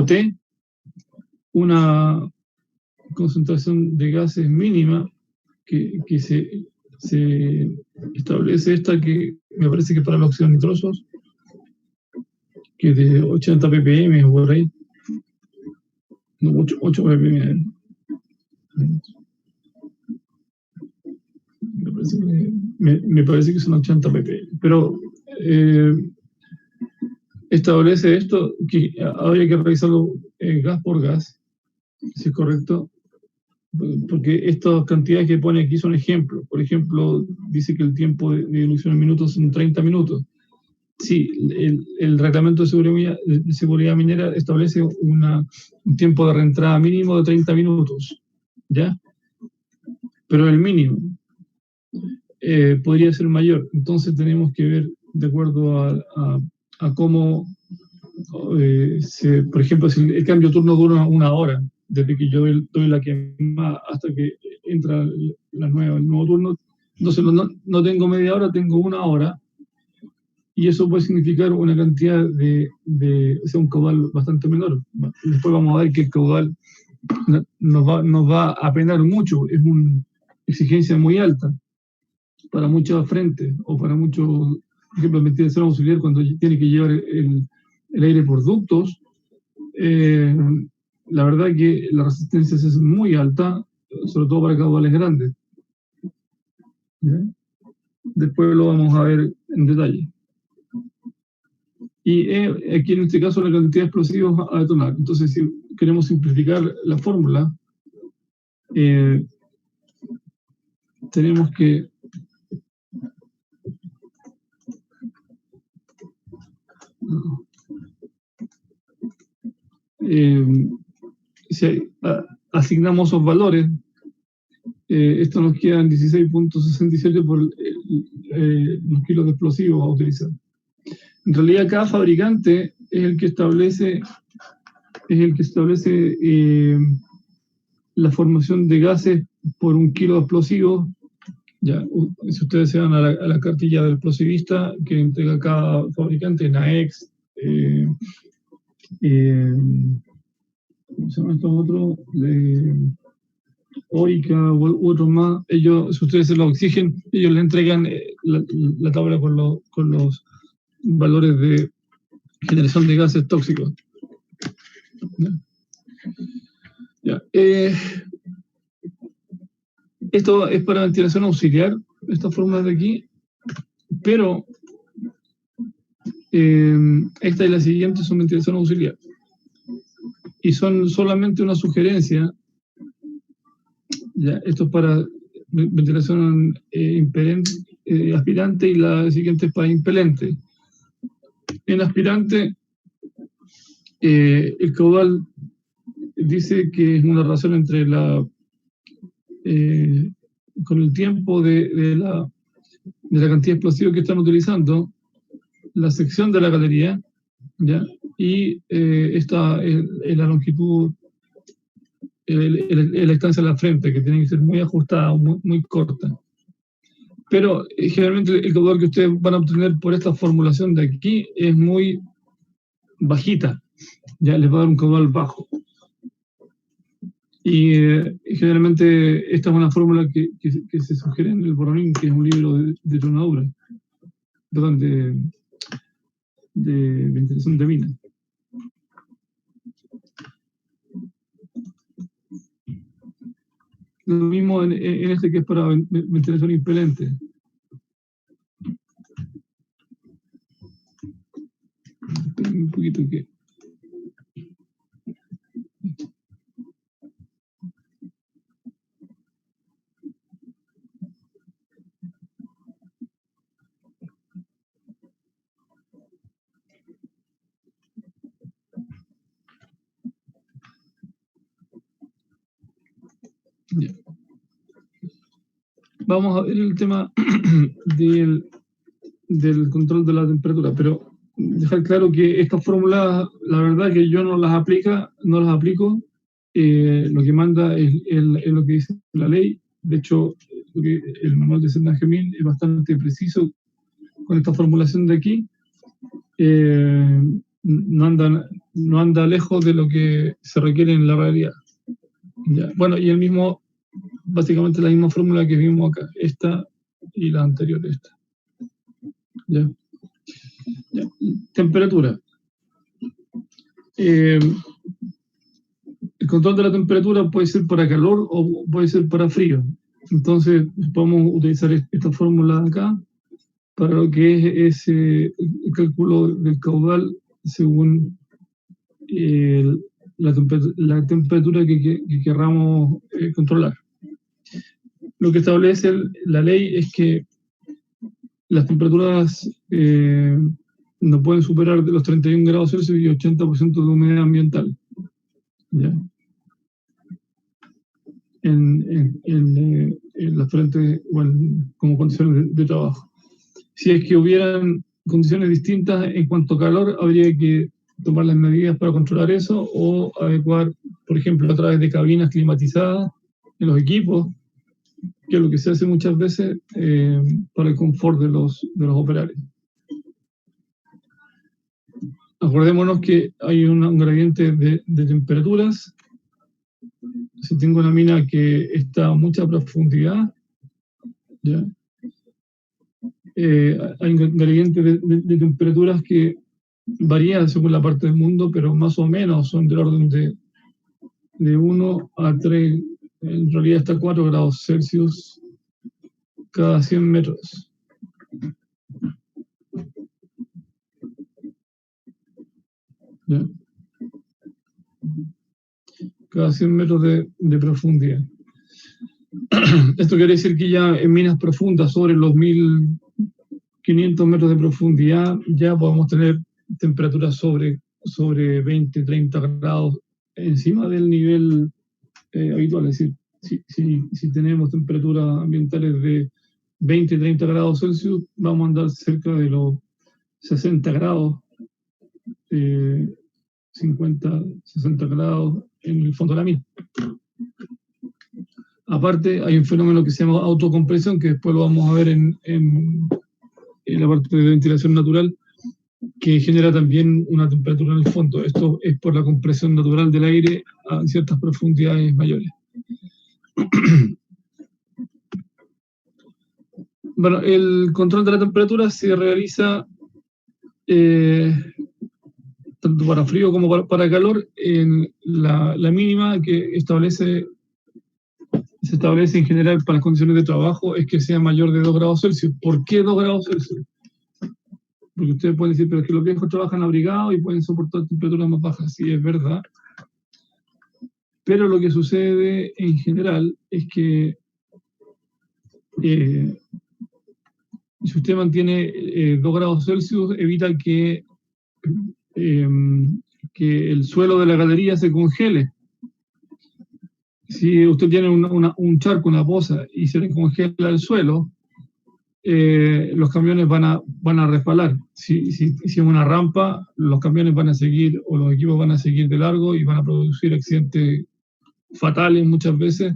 T, una concentración de gases mínima que se establece esta, que me parece que para los óxidos nitrosos, que es de 80 ppm o por ahí, no, 8 ppm. Me parece que son 80 ppm, pero establece esto que habría que revisarlo gas por gas, si es correcto, porque estas cantidades que pone aquí son ejemplos. Por ejemplo, dice que el tiempo de dilución en minutos son 30 minutos. Sí, el reglamento de seguridad minera establece un tiempo de reentrada mínimo de 30 minutos, ¿ya? Pero el mínimo podría ser mayor. Entonces tenemos que ver de acuerdo a cómo, por ejemplo, si el cambio de turno dura una hora, desde que yo doy la quema hasta que entra el nuevo turno, entonces no tengo media hora, tengo una hora, y eso puede significar una cantidad un caudal bastante menor. Después vamos a ver que el caudal nos va a penar mucho, es una exigencia muy alta para muchos frentes, o para muchos, por ejemplo, ventilación auxiliar, cuando tiene que llevar el aire por ductos, la verdad que la resistencia es muy alta, sobre todo para caudales grandes. ¿Ya? Después lo vamos a ver en detalle. Y aquí en este caso la cantidad de explosivos a detonar. Entonces, si queremos simplificar la fórmula, tenemos que si asignamos esos valores, esto nos queda en 16.67 por los kilos de explosivos a utilizar. En realidad, cada fabricante es el que establece la formación de gases por un kilo de explosivos. Ya, si ustedes se van a la cartilla del explosivista que entrega cada fabricante, NAEX, ¿cómo se llama estos otros? OICA u otros más, ellos, si ustedes se lo exigen, ellos le entregan la tabla con los valores de generación de gases tóxicos. Ya. Esto es para ventilación auxiliar, estas formas de aquí, pero esta y la siguiente son ventilación auxiliar. Y son solamente una sugerencia. Ya, esto es para ventilación aspirante, y la siguiente es para impelente. En aspirante, el caudal dice que es una relación entre con el tiempo de la cantidad de explosivos que están utilizando, la sección de la galería, ¿ya? Y esta es la longitud, la distancia de la frente, que tiene que ser muy ajustada, muy corta. Pero generalmente el caudal que ustedes van a obtener por esta formulación de aquí es muy bajita, ya les va a dar un caudal bajo. Y generalmente esta es una fórmula que se sugiere en el Boronin, que es un libro de tronadura, perdón, de ventilación de mina. Lo mismo en este que es para ventilación impelente. Esperen un poquito que... Ya. Vamos a ver el tema del control de la temperatura, pero dejar claro que estas fórmulas, la verdad que yo no las aplico. Lo que manda es lo que dice la ley. De hecho, el manual de Sendangemil es bastante preciso con esta formulación de aquí. No anda lejos de lo que se requiere en la realidad. Ya. Bueno, y básicamente la misma fórmula que vimos acá, esta y la anterior, esta. ¿Ya? Ya. Temperatura. el control de la temperatura puede ser para calor o puede ser para frío. Entonces, podemos utilizar esta fórmula acá para lo que es el cálculo del caudal según la temperatura que querramos controlar. Lo que establece la ley es que las temperaturas no pueden superar de los 31 grados Celsius y 80% de humedad ambiental. ¿Ya? En las frentes como condiciones de trabajo. Si es que hubieran condiciones distintas en cuanto a calor, habría que tomar las medidas para controlar eso o adecuar, por ejemplo, a través de cabinas climatizadas en los equipos, que es lo que se hace muchas veces para el confort de los operarios. Acordémonos que hay un gradiente de temperaturas. Si tengo una mina que está a mucha profundidad, ¿ya? Hay un gradiente de temperaturas que varía según la parte del mundo, pero más o menos son del orden de 1 a 3, en realidad hasta 4 grados Celsius cada 100 metros. ¿Ya? Cada 100 metros de profundidad. Esto quiere decir que ya en minas profundas, sobre los 1500 metros de profundidad, ya podemos tener temperaturas sobre 20, 30 grados encima del nivel habitual. Es decir, si tenemos temperaturas ambientales de 20, 30 grados Celsius, vamos a andar cerca de los 60 grados, 50, 60 grados en el fondo de la mina. Aparte, hay un fenómeno que se llama autocompresión, que después lo vamos a ver en la parte de ventilación natural, que genera también una temperatura en el fondo. Esto es por la compresión natural del aire a ciertas profundidades mayores. Bueno, el control de la temperatura se realiza tanto para frío como para calor. En la mínima que se establece en general para las condiciones de trabajo es que sea mayor de 2 grados Celsius. ¿Por qué 2 grados Celsius? Porque ustedes pueden decir, pero es que los viejos trabajan abrigados y pueden soportar temperaturas más bajas. Sí, es verdad. Pero lo que sucede en general es que si usted mantiene 2 grados Celsius, evita que el suelo de la galería se congele. Si usted tiene un charco, una poza, y se le congela el suelo, los camiones van a resbalar. Si es una rampa, los camiones van a seguir, o los equipos van a seguir de largo y van a producir accidentes fatales muchas veces,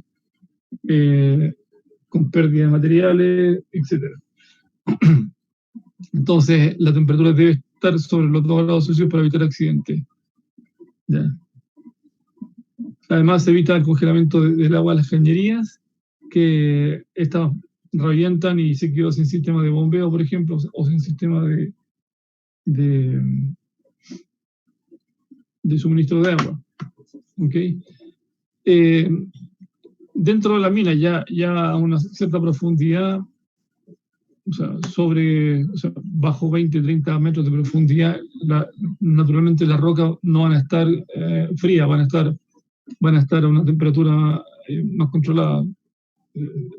con pérdida de materiales, etc. Entonces, la temperatura debe estar sobre los 2 grados Celsius para evitar accidentes. ¿Ya? Además, se evita el congelamiento del agua a las cañerías, que estas revientan y se quedó sin sistema de bombeo, por ejemplo, o sin sistema de suministro de agua. ¿Okay? Dentro de la mina, ya a una cierta profundidad, o sea, bajo 20, 30 metros de profundidad, naturalmente las rocas no van a estar frías, van a estar a una temperatura más controlada,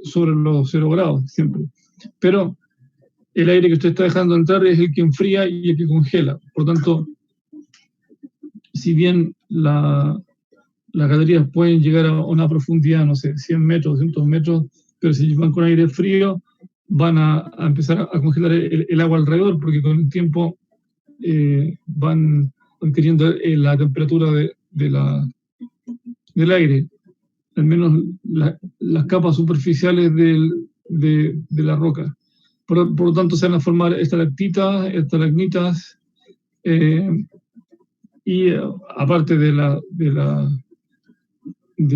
sobre los 0 grados siempre. Pero el aire que usted está dejando entrar es el que enfría y el que congela. Por lo tanto, si bien las galerías pueden llegar a una profundidad, no sé, 100 metros, 200 metros, pero si van con aire frío, van a empezar a congelar el agua alrededor, porque con el tiempo van adquiriendo la temperatura del aire, al menos las capas superficiales de la roca. Por lo tanto, se van a formar estalactitas, estalagmitas, y aparte de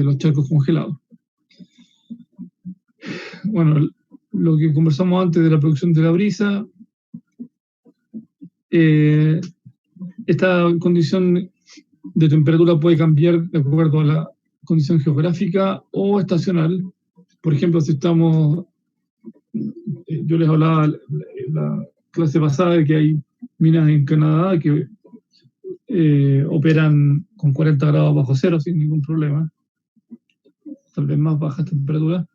los charcos congelados. Bueno, lo que conversamos antes de la producción de la brisa, esta condición de temperatura puede cambiar de acuerdo a la condición geográfica o estacional. Por ejemplo, si estamos, yo les hablaba en la clase pasada de que hay minas en Canadá que operan con 40 grados bajo cero sin ningún problema, tal vez más bajas temperaturas.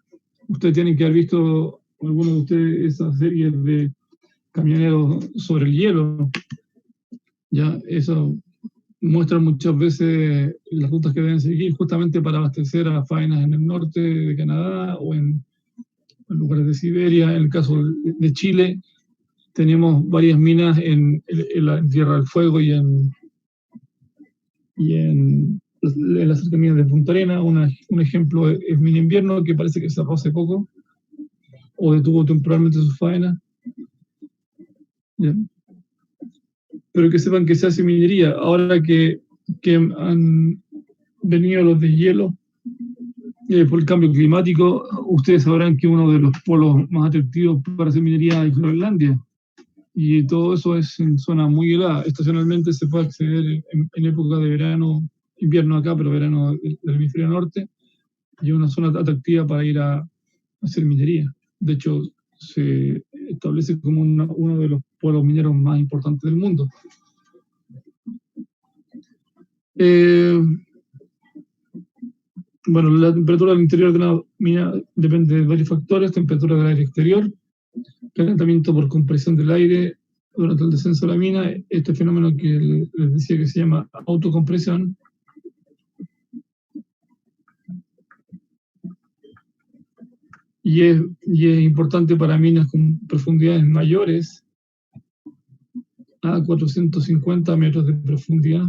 Ustedes tienen que haber visto, algunos de ustedes, esas series de camioneros sobre el hielo. Ya, eso muestra muchas veces las rutas que deben seguir justamente para abastecer a faenas en el norte de Canadá o en lugares de Siberia. En el caso de Chile, tenemos varias minas en Tierra del Fuego y en las cercanías de Punta Arenas. Un ejemplo es Mina Invierno, que parece que cerró hace poco o detuvo temporalmente su faena. ¿Ya? Pero que sepan que se hace minería. Ahora que han venido los deshielos por el cambio climático, ustedes sabrán que uno de los polos más atractivos para hacer minería es Groenlandia. Y todo eso es en zona muy helada. Estacionalmente se puede acceder en época de verano, invierno acá, pero verano del hemisferio norte, y es una zona atractiva para ir a hacer minería. De hecho, se establece como uno de los polos mineros más importantes del mundo. Bueno, la temperatura del interior de la mina depende de varios factores: temperatura del aire exterior, calentamiento por compresión del aire durante el descenso de la mina, este fenómeno que les decía que se llama autocompresión. Y es importante para minas con profundidades mayores a 450 metros de profundidad.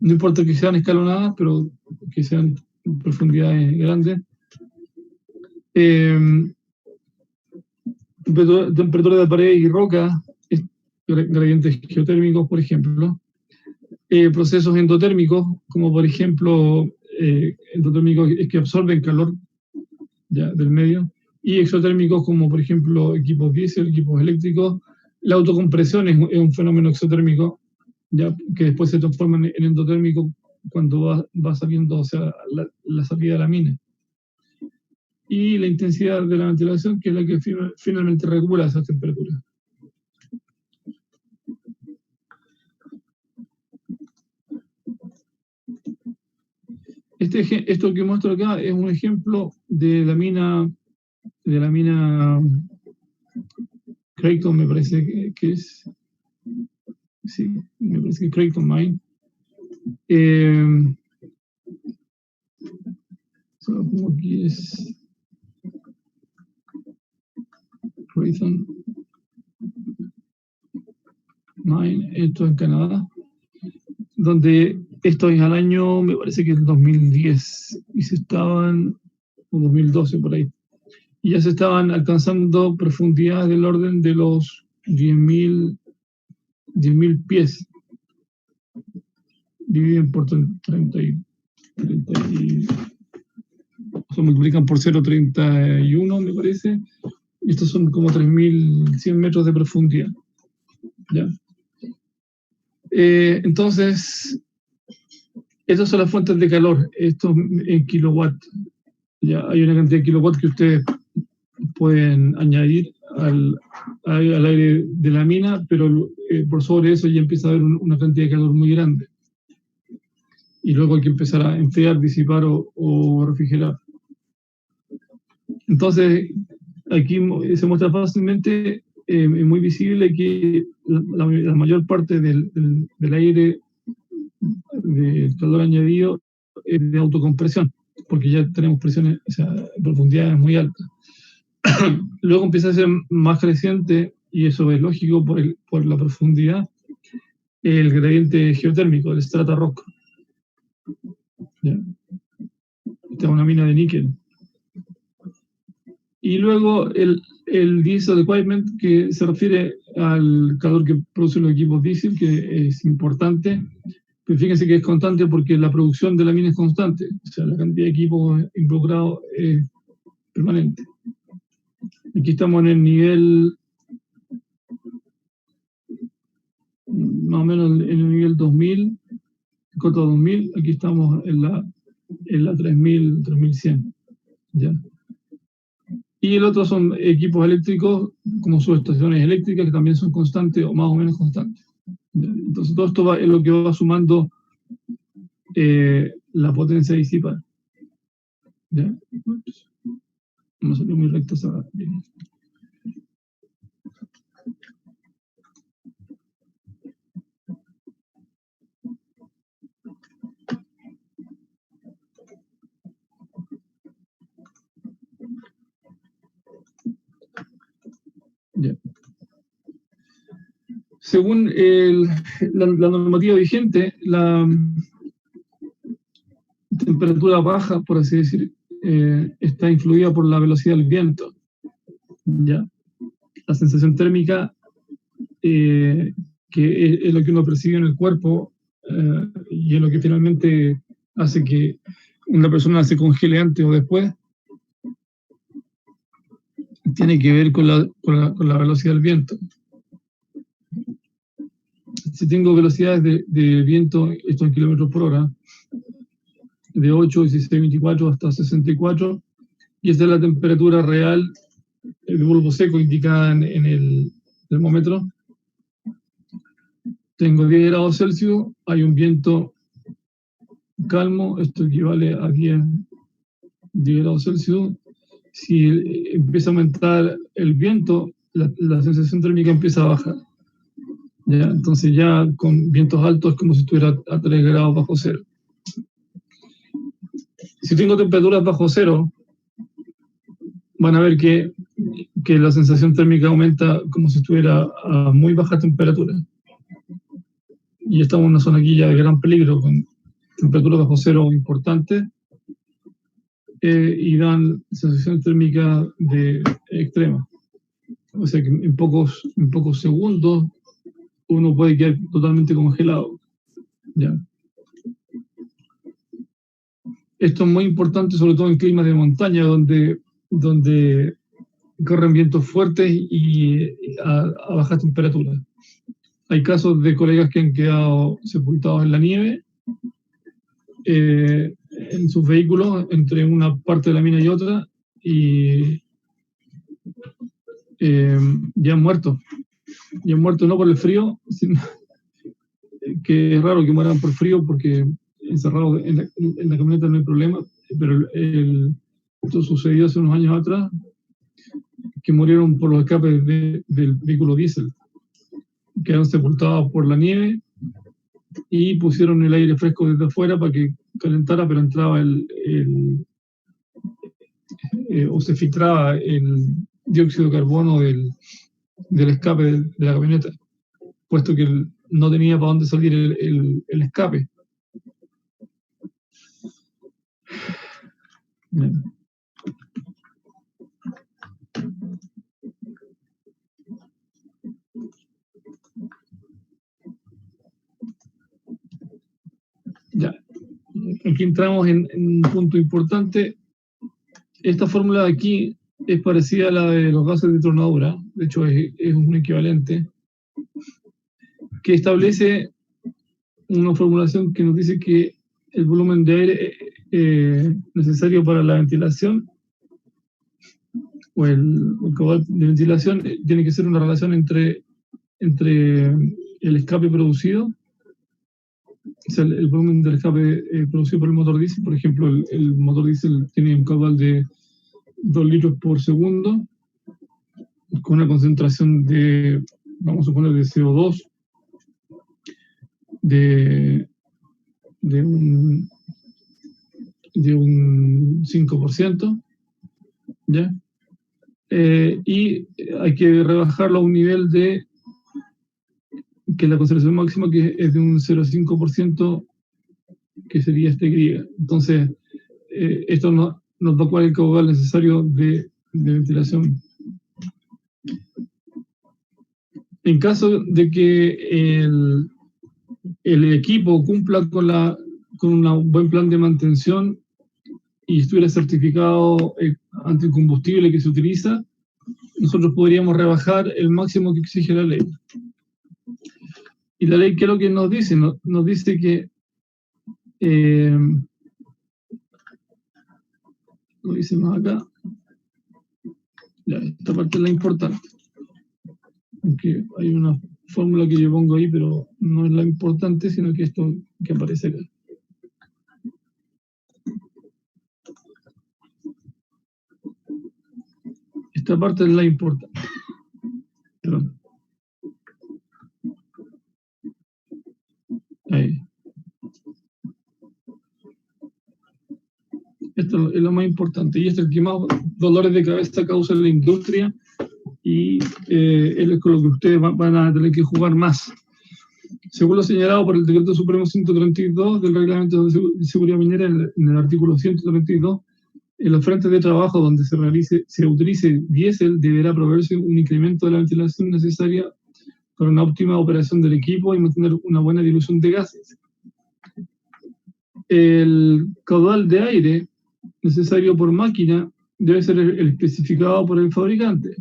No importa que sean escalonadas, pero que sean profundidades grandes. Temperatura de pared y roca, gradientes geotérmicos, por ejemplo. Procesos endotérmicos, como por ejemplo, endotérmicos es que absorben calor ya, del medio, y exotérmicos como por ejemplo equipos diésel, equipos eléctricos. La autocompresión es un fenómeno exotérmico, ya, que después se transforma en endotérmico cuando va saliendo, o sea, la salida de la mina. Y la intensidad de la ventilación, que es la que finalmente regula esas temperaturas. Esto que muestro acá es un ejemplo de la mina Creighton, me parece que es. Sí, me parece que Creighton Mine. Solo pongo aquí es Creighton Mine, esto en Canadá, donde esto es al año, me parece que es el 2010, y se estaban, o 2012 por ahí, y ya se estaban alcanzando profundidades del orden de los 10.000 pies, dividen por 30 se multiplican por 0,31, me parece, y estos son como 3.100 metros de profundidad. ¿Ya? Entonces, estas son las fuentes de calor, estos en kilowatt. Ya hay una cantidad de kilowatt que ustedes pueden añadir al aire de la mina, pero por sobre eso ya empieza a haber una cantidad de calor muy grande. Y luego hay que empezar a enfriar, disipar o refrigerar. Entonces, aquí se muestra fácilmente, muy visible, que la mayor parte del aire del calor añadido es de autocompresión, porque ya tenemos presiones, o sea, profundidades muy altas. Luego empieza a ser más creciente, y eso es lógico por la profundidad, el gradiente geotérmico, el strata rock. ¿Ya? Esta es una mina de níquel. Y luego el diesel equipment, que se refiere al calor que producen los equipos diesel, que es importante. Pero fíjense que es constante porque la producción de la mina es constante. O sea, la cantidad de equipos involucrados es permanente. Aquí estamos en el nivel, más o menos en el nivel 2000, cota 2000, aquí estamos en la 3000, 3100. ¿Ya? Y el otro son equipos eléctricos, como subestaciones eléctricas, que también son constantes o más o menos constantes. ¿Ya? Entonces todo esto es lo que va sumando la potencia disipada. ¿Ya? No salió muy recta esa. Bien. Ya. Según la normativa vigente, la temperatura baja, por así decir, está influida por la velocidad del viento. ¿Ya? La sensación térmica, que es lo que uno percibe en el cuerpo, y es lo que finalmente hace que una persona se congele antes o después, tiene que ver con la velocidad del viento. Si tengo velocidades de viento, esto en kilómetros por hora, de 8, 16, 24 hasta 64, y esta es la temperatura real de bulbo seco indicada en el termómetro. Tengo 10 grados Celsius, hay un viento calmo, esto equivale a 10 grados Celsius. Si empieza a aumentar el viento, la sensación térmica empieza a bajar. ¿Ya? Entonces ya con vientos altos es como si estuviera a 3 grados bajo cero. Si tengo temperaturas bajo cero, van a ver que la sensación térmica aumenta como si estuviera a muy baja temperatura. Y estamos en una zona aquí ya de gran peligro, con temperaturas bajo cero importantes, y dan sensación térmica extrema. O sea que en pocos segundos uno puede quedar totalmente congelado. ¿Ya? Esto es muy importante, sobre todo en climas de montaña, donde corren vientos fuertes y a bajas temperaturas. Hay casos de colegas que han quedado sepultados en la nieve, en sus vehículos, entre una parte de la mina y otra, y ya han muerto. Y han muerto no por el frío, sino que es raro que mueran por frío, porque encerrados en la camioneta no hay problema, pero esto sucedió hace unos años atrás, que murieron por los escapes del vehículo diésel. Quedaron sepultados por la nieve y pusieron el aire fresco desde afuera para que calentara, pero entraba o se filtraba el dióxido de carbono del escape de la camioneta, puesto que no tenía para dónde salir el escape. Bien. Ya. Aquí entramos en un punto importante. Esta fórmula de aquí es parecida a la de los gases de tronadura, de hecho es un equivalente, que establece una formulación que nos dice que el volumen de aire necesario para la ventilación, o el caudal de ventilación, tiene que ser una relación entre el escape producido, o sea, el volumen del escape producido por el motor diésel. Por ejemplo, el motor diésel tiene un caudal de 2 litros por segundo, con una concentración de, vamos a suponer, de CO2 de un 5%, ¿ya? Y hay que rebajarlo a un nivel de que la concentración máxima, que es de un 0,5%, que sería este griega. Entonces, esto nos da cuál es el caudal necesario de ventilación. En caso de que el equipo cumpla con un buen plan de mantención y estuviera certificado anticombustible que se utiliza, nosotros podríamos rebajar el máximo que exige la ley. Y la ley, ¿qué es lo que nos dice? Nos dice que Lo dice más acá. Ya, esta parte es la importante. Aunque hay una fórmula que yo pongo ahí, pero no es la importante, sino que esto que aparece acá. Esta parte es la importante. Perdón. Ahí. Esto es lo más importante. Y esto es el que más dolores de cabeza causa en la industria. Y es con lo que ustedes van a tener que jugar más. Según lo señalado por el Decreto Supremo 132 del Reglamento de Seguridad Minera, en el artículo 132, en los frentes de trabajo donde se utilice diésel, deberá proveerse un incremento de la ventilación necesaria para una óptima operación del equipo y mantener una buena dilución de gases. El caudal de aire necesario por máquina debe ser el especificado por el fabricante.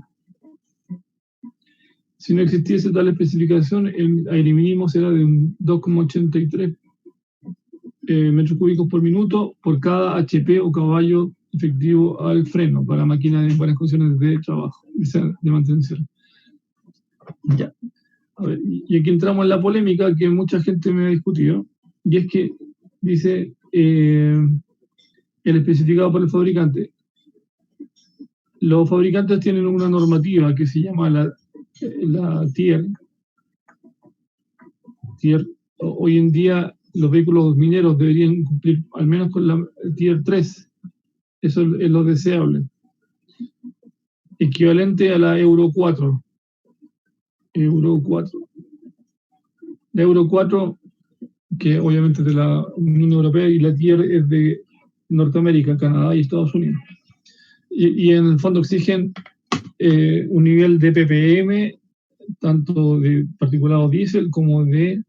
Si no existiese tal especificación, el aire mínimo será de un 2,83 metros cúbicos por minuto por cada HP o caballo efectivo al freno para máquinas en buenas condiciones de trabajo, de mantención. Ya. A ver, y aquí entramos en la polémica que mucha gente me ha discutido, y es que dice el especificado por el fabricante. Los fabricantes tienen una normativa que se llama la TIER. Hoy en día los vehículos mineros deberían cumplir al menos con la Tier 3. Eso es lo deseable. Equivalente a la Euro 4. Euro 4. La Euro 4, que obviamente es de la Unión Europea, y la Tier es de Norteamérica, Canadá y Estados Unidos. Y en el fondo exigen un nivel de ppm, tanto de particulado diésel como de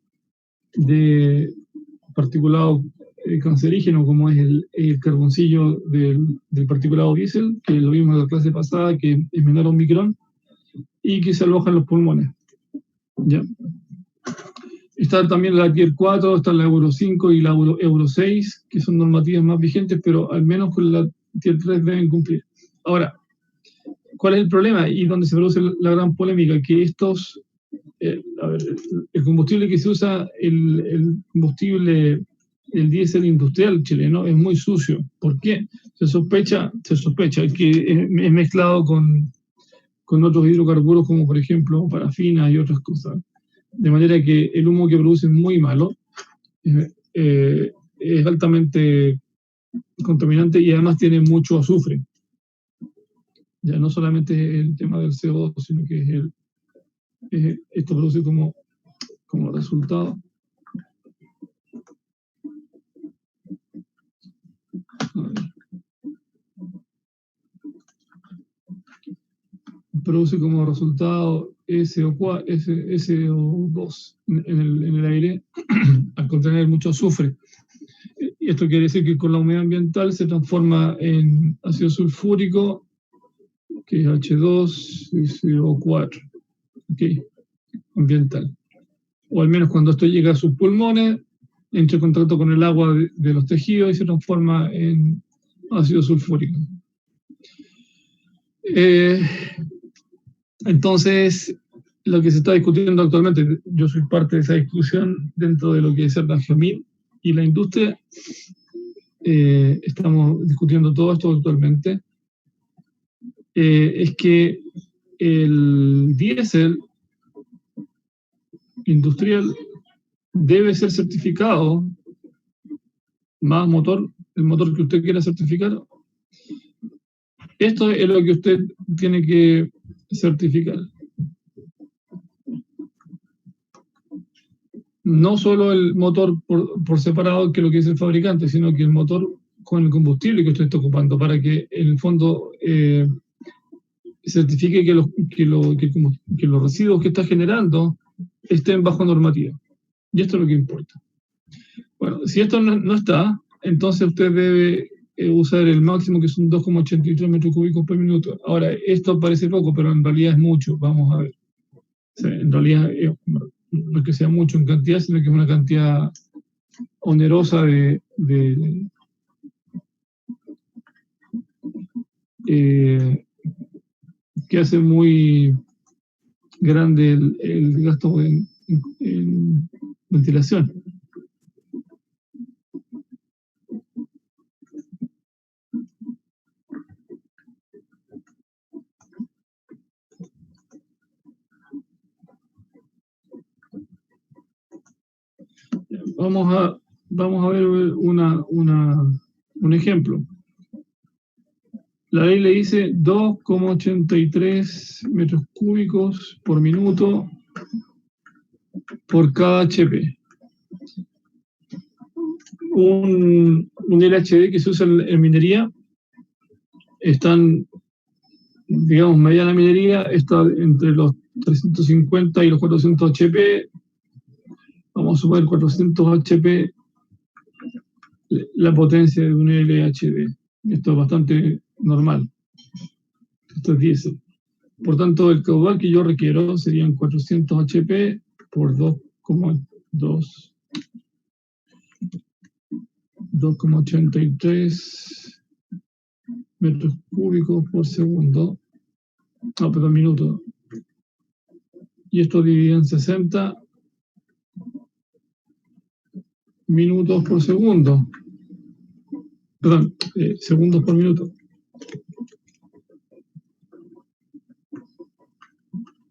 particulado cancerígeno, como es el carboncillo del particulado diésel, que lo vimos en la clase pasada, que es menor a 1 micrón, y que se aloja en los pulmones. ¿Ya? Está también la Tier 4, está la Euro 5 y la Euro 6, que son normativas más vigentes, pero al menos con la Tier 3 deben cumplir. Ahora, ¿cuál es el problema? Y donde se produce la gran polémica, que estos, el combustible que se usa, el combustible, el diésel industrial chileno, es muy sucio. ¿Por qué? Se sospecha que es mezclado con otros hidrocarburos, como por ejemplo parafina y otras cosas. De manera que el humo que produce es muy malo, es altamente contaminante y además tiene mucho azufre. Ya no solamente el tema del CO2, sino que esto produce como resultado. Produce como resultado SO2 en el aire al contener mucho azufre. Y esto quiere decir que con la humedad ambiental se transforma en ácido sulfúrico, que es H2 y CO4, ¿okay? Ambiental. O al menos cuando esto llega a sus pulmones, entra en contacto con el agua de los tejidos y se transforma en ácido sulfúrico. Entonces, lo que se está discutiendo actualmente, yo soy parte de esa discusión dentro de lo que es el Geomil y la industria, estamos discutiendo todo esto actualmente, es que el diésel industrial debe ser certificado, más el motor que usted quiera certificar. Esto es lo que usted tiene que certificar. No solo el motor por separado, que es lo que dice el fabricante, sino que el motor con el combustible que usted está ocupando, para que en el fondo certifique que los residuos que está generando estén bajo normativa. Y esto es lo que importa. Bueno, si esto no está, entonces usted debe usar el máximo, que son 2,83 metros cúbicos por minuto. Ahora, esto parece poco, pero en realidad es mucho. Vamos a ver. O sea, en realidad no es que sea mucho en cantidad, sino que es una cantidad onerosa que hace muy grande el gasto en ventilación. Vamos a ver un ejemplo. La ley le dice 2,83 metros cúbicos por minuto por cada HP. Un LHD que se usa en minería, digamos, mediana minería, está entre los 350 y los 400 HP. Vamos a sumar 400 HP la potencia de un LHD. Esto es bastante normal. Esto es diésel. Por tanto, el caudal que yo requiero serían 400 HP por 2,83 metros cúbicos por segundo. No, perdón, minuto. Y esto dividido en 60 minutos por segundo. Perdón, segundos por minuto.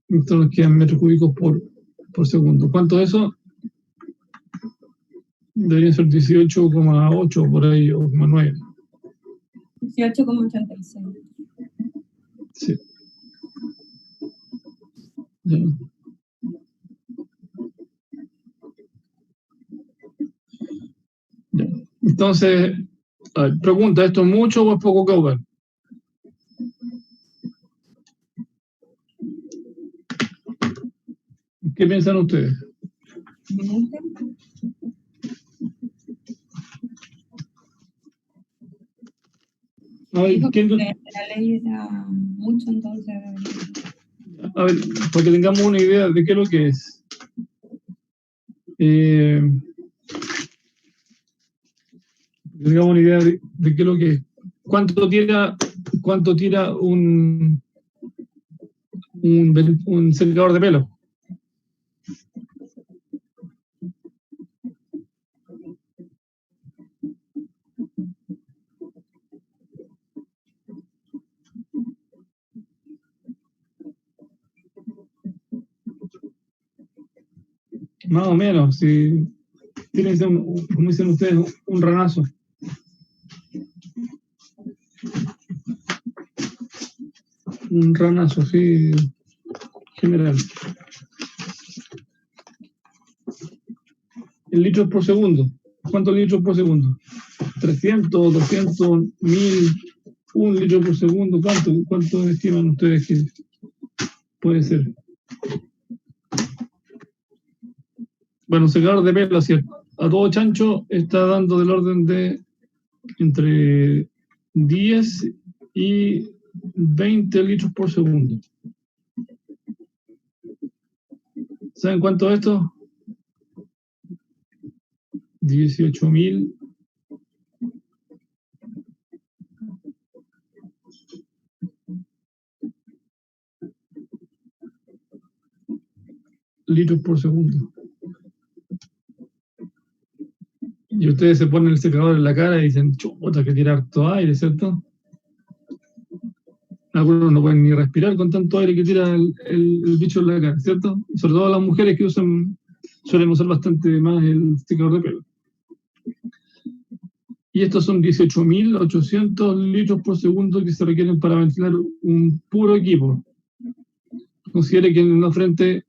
Esto nos quedan metros cúbicos por segundo. ¿Cuánto es eso? Debería ser 18,8 por ahí, o 9. 18,86. Sí. Ya. Ya. Entonces, a ver, pregunta, ¿esto es mucho o es poco caudal? ¿Qué piensan ustedes? A ver, Dijo que la ley era mucho, entonces... A ver, para que tengamos una idea de qué es lo que es. Tengamos una idea de qué es lo que es. ¿Cuánto tira un secador de pelo? Más o menos, si tiene que ser, como dicen ustedes, un ranazo. Un ranazo, sí, general. En litros por segundo. ¿Cuántos litros por segundo? 300, 200, 1000, 1 litro por segundo. ¿Cuánto estiman ustedes que puede ser? Bueno, un secador de pelo, así, a todo chancho está dando del orden de entre 10 y 20 litros por segundo. ¿Saben cuánto es esto? 18.000 litros por segundo. Y ustedes se ponen el secador en la cara y dicen, chuta, que tirar todo aire, ¿cierto? Algunos no pueden ni respirar con tanto aire que tira el bicho en la cara, ¿cierto? Sobre todo las mujeres que suelen usar bastante más el secador de pelo. Y estos son 18.800 litros por segundo que se requieren para ventilar un puro equipo. Considere que en una frente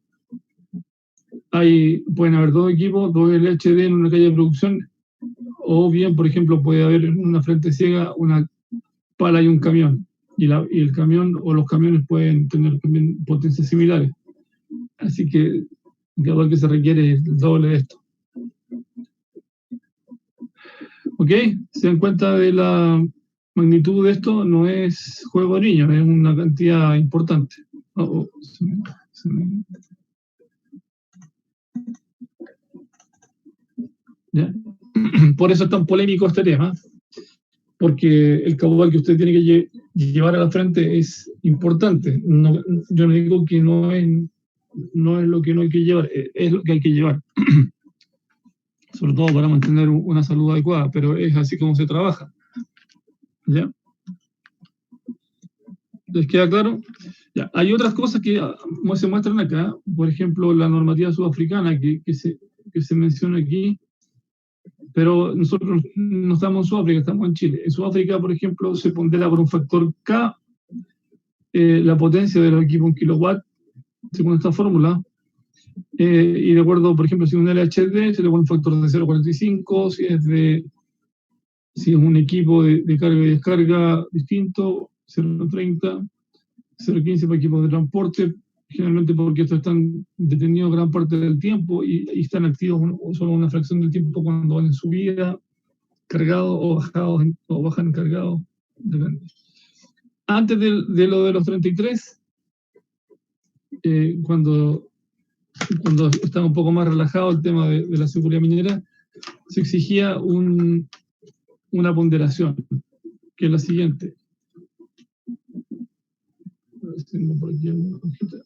pueden haber dos equipos, dos LHD en una calle de producción, o bien, por ejemplo, puede haber en una frente ciega una pala y un camión. Y el camión o los camiones pueden tener también potencias similares. Así que el caudal que se requiere es el doble de esto. ¿Ok? Se dan cuenta de la magnitud de esto, no es juego de niños, es una cantidad importante. ¿Ya? Por eso es tan polémico este tema, porque el caudal que usted tiene que llevar a la frente es importante. No, yo no digo que no es lo que no hay que llevar, es lo que hay que llevar, sobre todo para mantener una salud adecuada, pero es así como se trabaja. ¿Ya? ¿Les queda claro? Ya. Hay otras cosas que se muestran acá, por ejemplo, la normativa sudafricana que se menciona aquí, pero nosotros no estamos en Sudáfrica, estamos en Chile. En Sudáfrica, por ejemplo, se pondera por un factor K la potencia de los equipos en kilowatt, según esta fórmula, y de acuerdo, por ejemplo, si es un LHD, se le pone un factor de 0,45, si es un equipo de carga y descarga distinto, 0,30, 0,15 para equipos de transporte, generalmente porque estos están detenidos gran parte del tiempo y están activos solo una fracción del tiempo cuando van en subida, cargados o bajan cargados, depende. Antes de lo de los 33, cuando estaba un poco más relajado el tema de la seguridad minera, se exigía una ponderación, que es la siguiente. Tengo por aquí alguna hojita.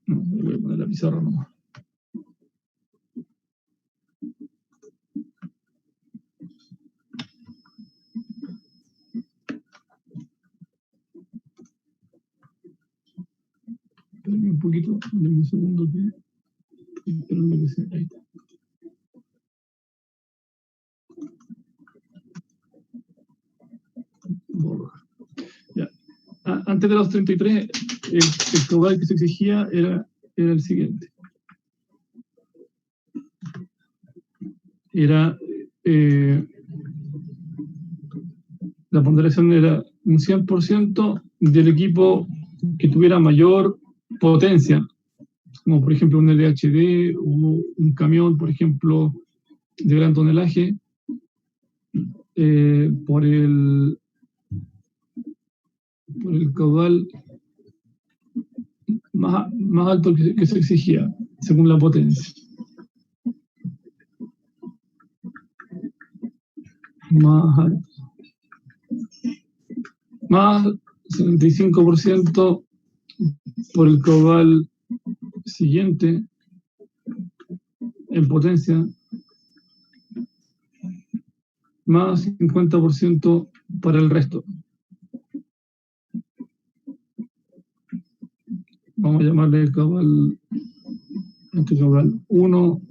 No, me voy a poner la pizarra nomás. Espérenme un poquito, denme un segundo que esperando que se... Ahí está. Borra. Ya. Antes de los 33, el caudal que se exigía era el siguiente. La ponderación era un 100% del equipo que tuviera mayor potencia, como por ejemplo un LHD o un camión, por ejemplo, de gran tonelaje, por el caudal más alto que se exigía, según la potencia. Más alto. Más 75% por el caudal siguiente en potencia, más 50% para el resto. Vamos a llamarle el caudal 1,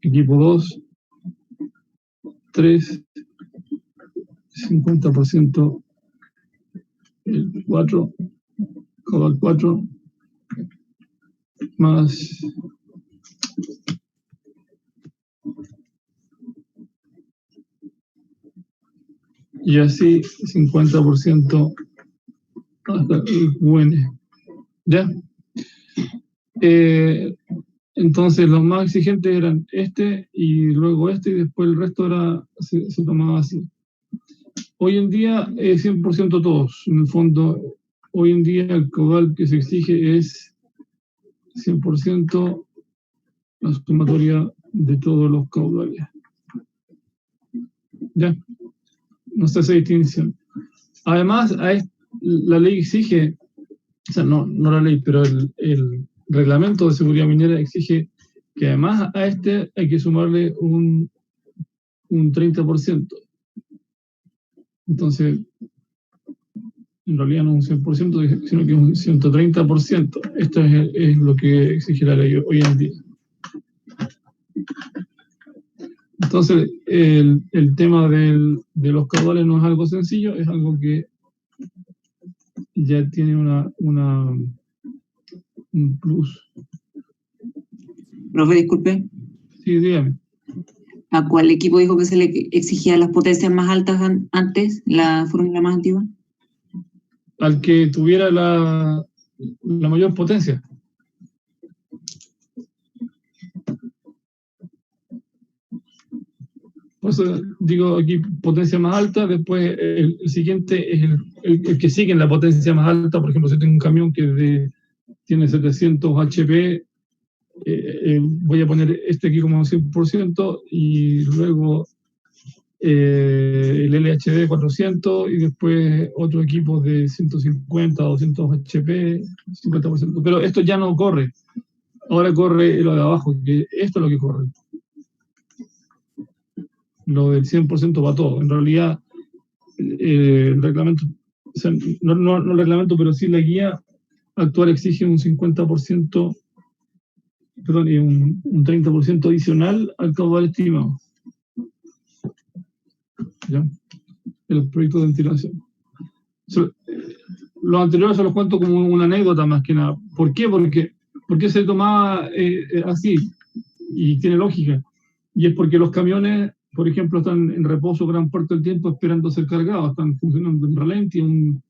equipo 2, 3, 50% el 4, caudal 4, más y así 50% hasta el UN. ¿Ya? Entonces los más exigentes eran y luego y después el resto se tomaba así. Hoy en día es 100% todos. En el fondo, hoy en día el caudal que se exige es 100% la sumatoria de todos los caudales. ¿Ya? No se hace distinción. Además, la ley exige, o sea, no la ley, pero el reglamento de seguridad minera exige que además a hay que sumarle un 30%. Entonces, en realidad no es un 100%, sino que es un 130%. Esto es lo que exige la ley hoy en día. Entonces, el tema de los caudales no es algo sencillo, es algo que ya tiene un plus. Profe, disculpe. Sí, dígame. ¿A cuál equipo dijo que se le exigía las potencias más altas antes, la fórmula más antigua? Al que tuviera la mayor potencia. Por eso digo aquí potencia más alta, después el siguiente es el que sigue en la potencia más alta. Por ejemplo, si tengo un camión que tiene 700 HP, voy a poner este aquí como 100% y luego el LHD 400 y después otro equipo de 150, 200 HP, 50%. Pero esto ya no corre. Ahora corre lo de abajo, que esto es lo que corre. Lo del 100% va todo. En realidad, el reglamento, o sea, no el reglamento, pero sí la guía actual exige un 50%, perdón, y un 30% adicional al caudal estimado. ¿Ya? El proyecto de ventilación. Los anteriores se los cuento como una anécdota más que nada. ¿Por qué? Porque se tomaba así y tiene lógica. Y es porque los camiones, por ejemplo, están en reposo gran parte del tiempo esperando ser cargados, están funcionando en ralenti a un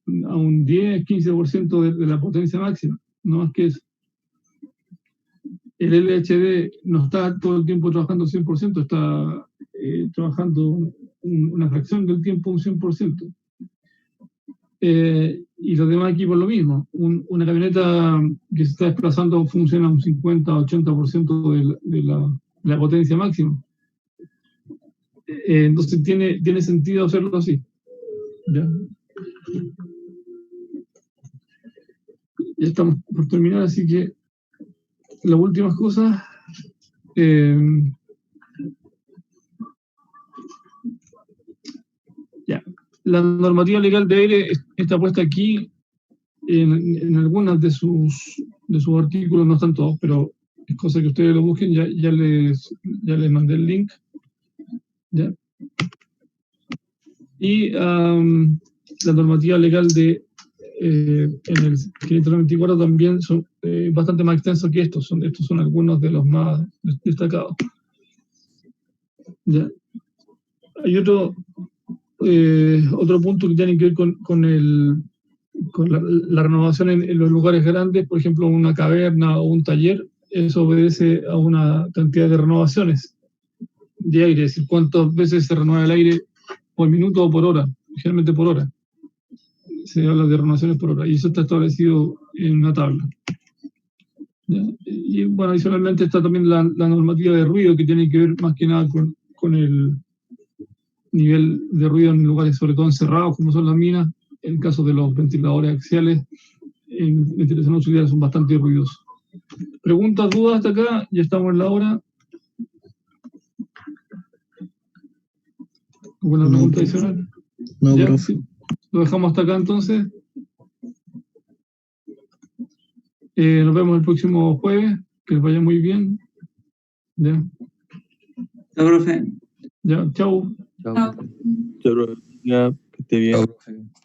10-15% de la potencia máxima, no más que eso. El LHD no está todo el tiempo trabajando 100%, está trabajando una fracción del tiempo un 100%. Y los demás equipos lo mismo. Una camioneta que se está desplazando funciona un 50-80% de la potencia máxima. Entonces tiene sentido hacerlo así. ¿Ya? Ya estamos por terminar, así que las últimas cosas. Ya. La normativa legal de aire está puesta aquí en algunas de sus artículos, no están todos, pero es cosa que ustedes lo busquen, ya les mandé el link. ¿Ya? Y la normativa legal de en el 594 también son bastante más extensos que estos son algunos de los más destacados. ¿Ya? Hay otro punto que tiene que ver con la renovación en los lugares grandes, por ejemplo, una caverna o un taller. Eso obedece a una cantidad de renovaciones de aire, es decir, cuántas veces se renueva el aire por minuto o por hora, generalmente por hora. Se habla de renovaciones por hora, y eso está establecido en una tabla. ¿Ya? Y bueno, adicionalmente está también la normativa de ruido, que tiene que ver más que nada con el nivel de ruido en lugares sobre todo encerrados, como son las minas. En el caso de los ventiladores axiales, en ventilación auxiliar son bastante ruidosos. ¿Preguntas, dudas hasta acá? Ya estamos en la hora. ¿Alguna pregunta adicional? No, ¿Ya? profe. Sí. Lo dejamos hasta acá entonces. Nos vemos el próximo jueves. Que les vaya muy bien. ¿Ya? Chao, profe. Ya, chau. Chao. Chao. Chao, profe. Ya, que esté bien. Chao, profe.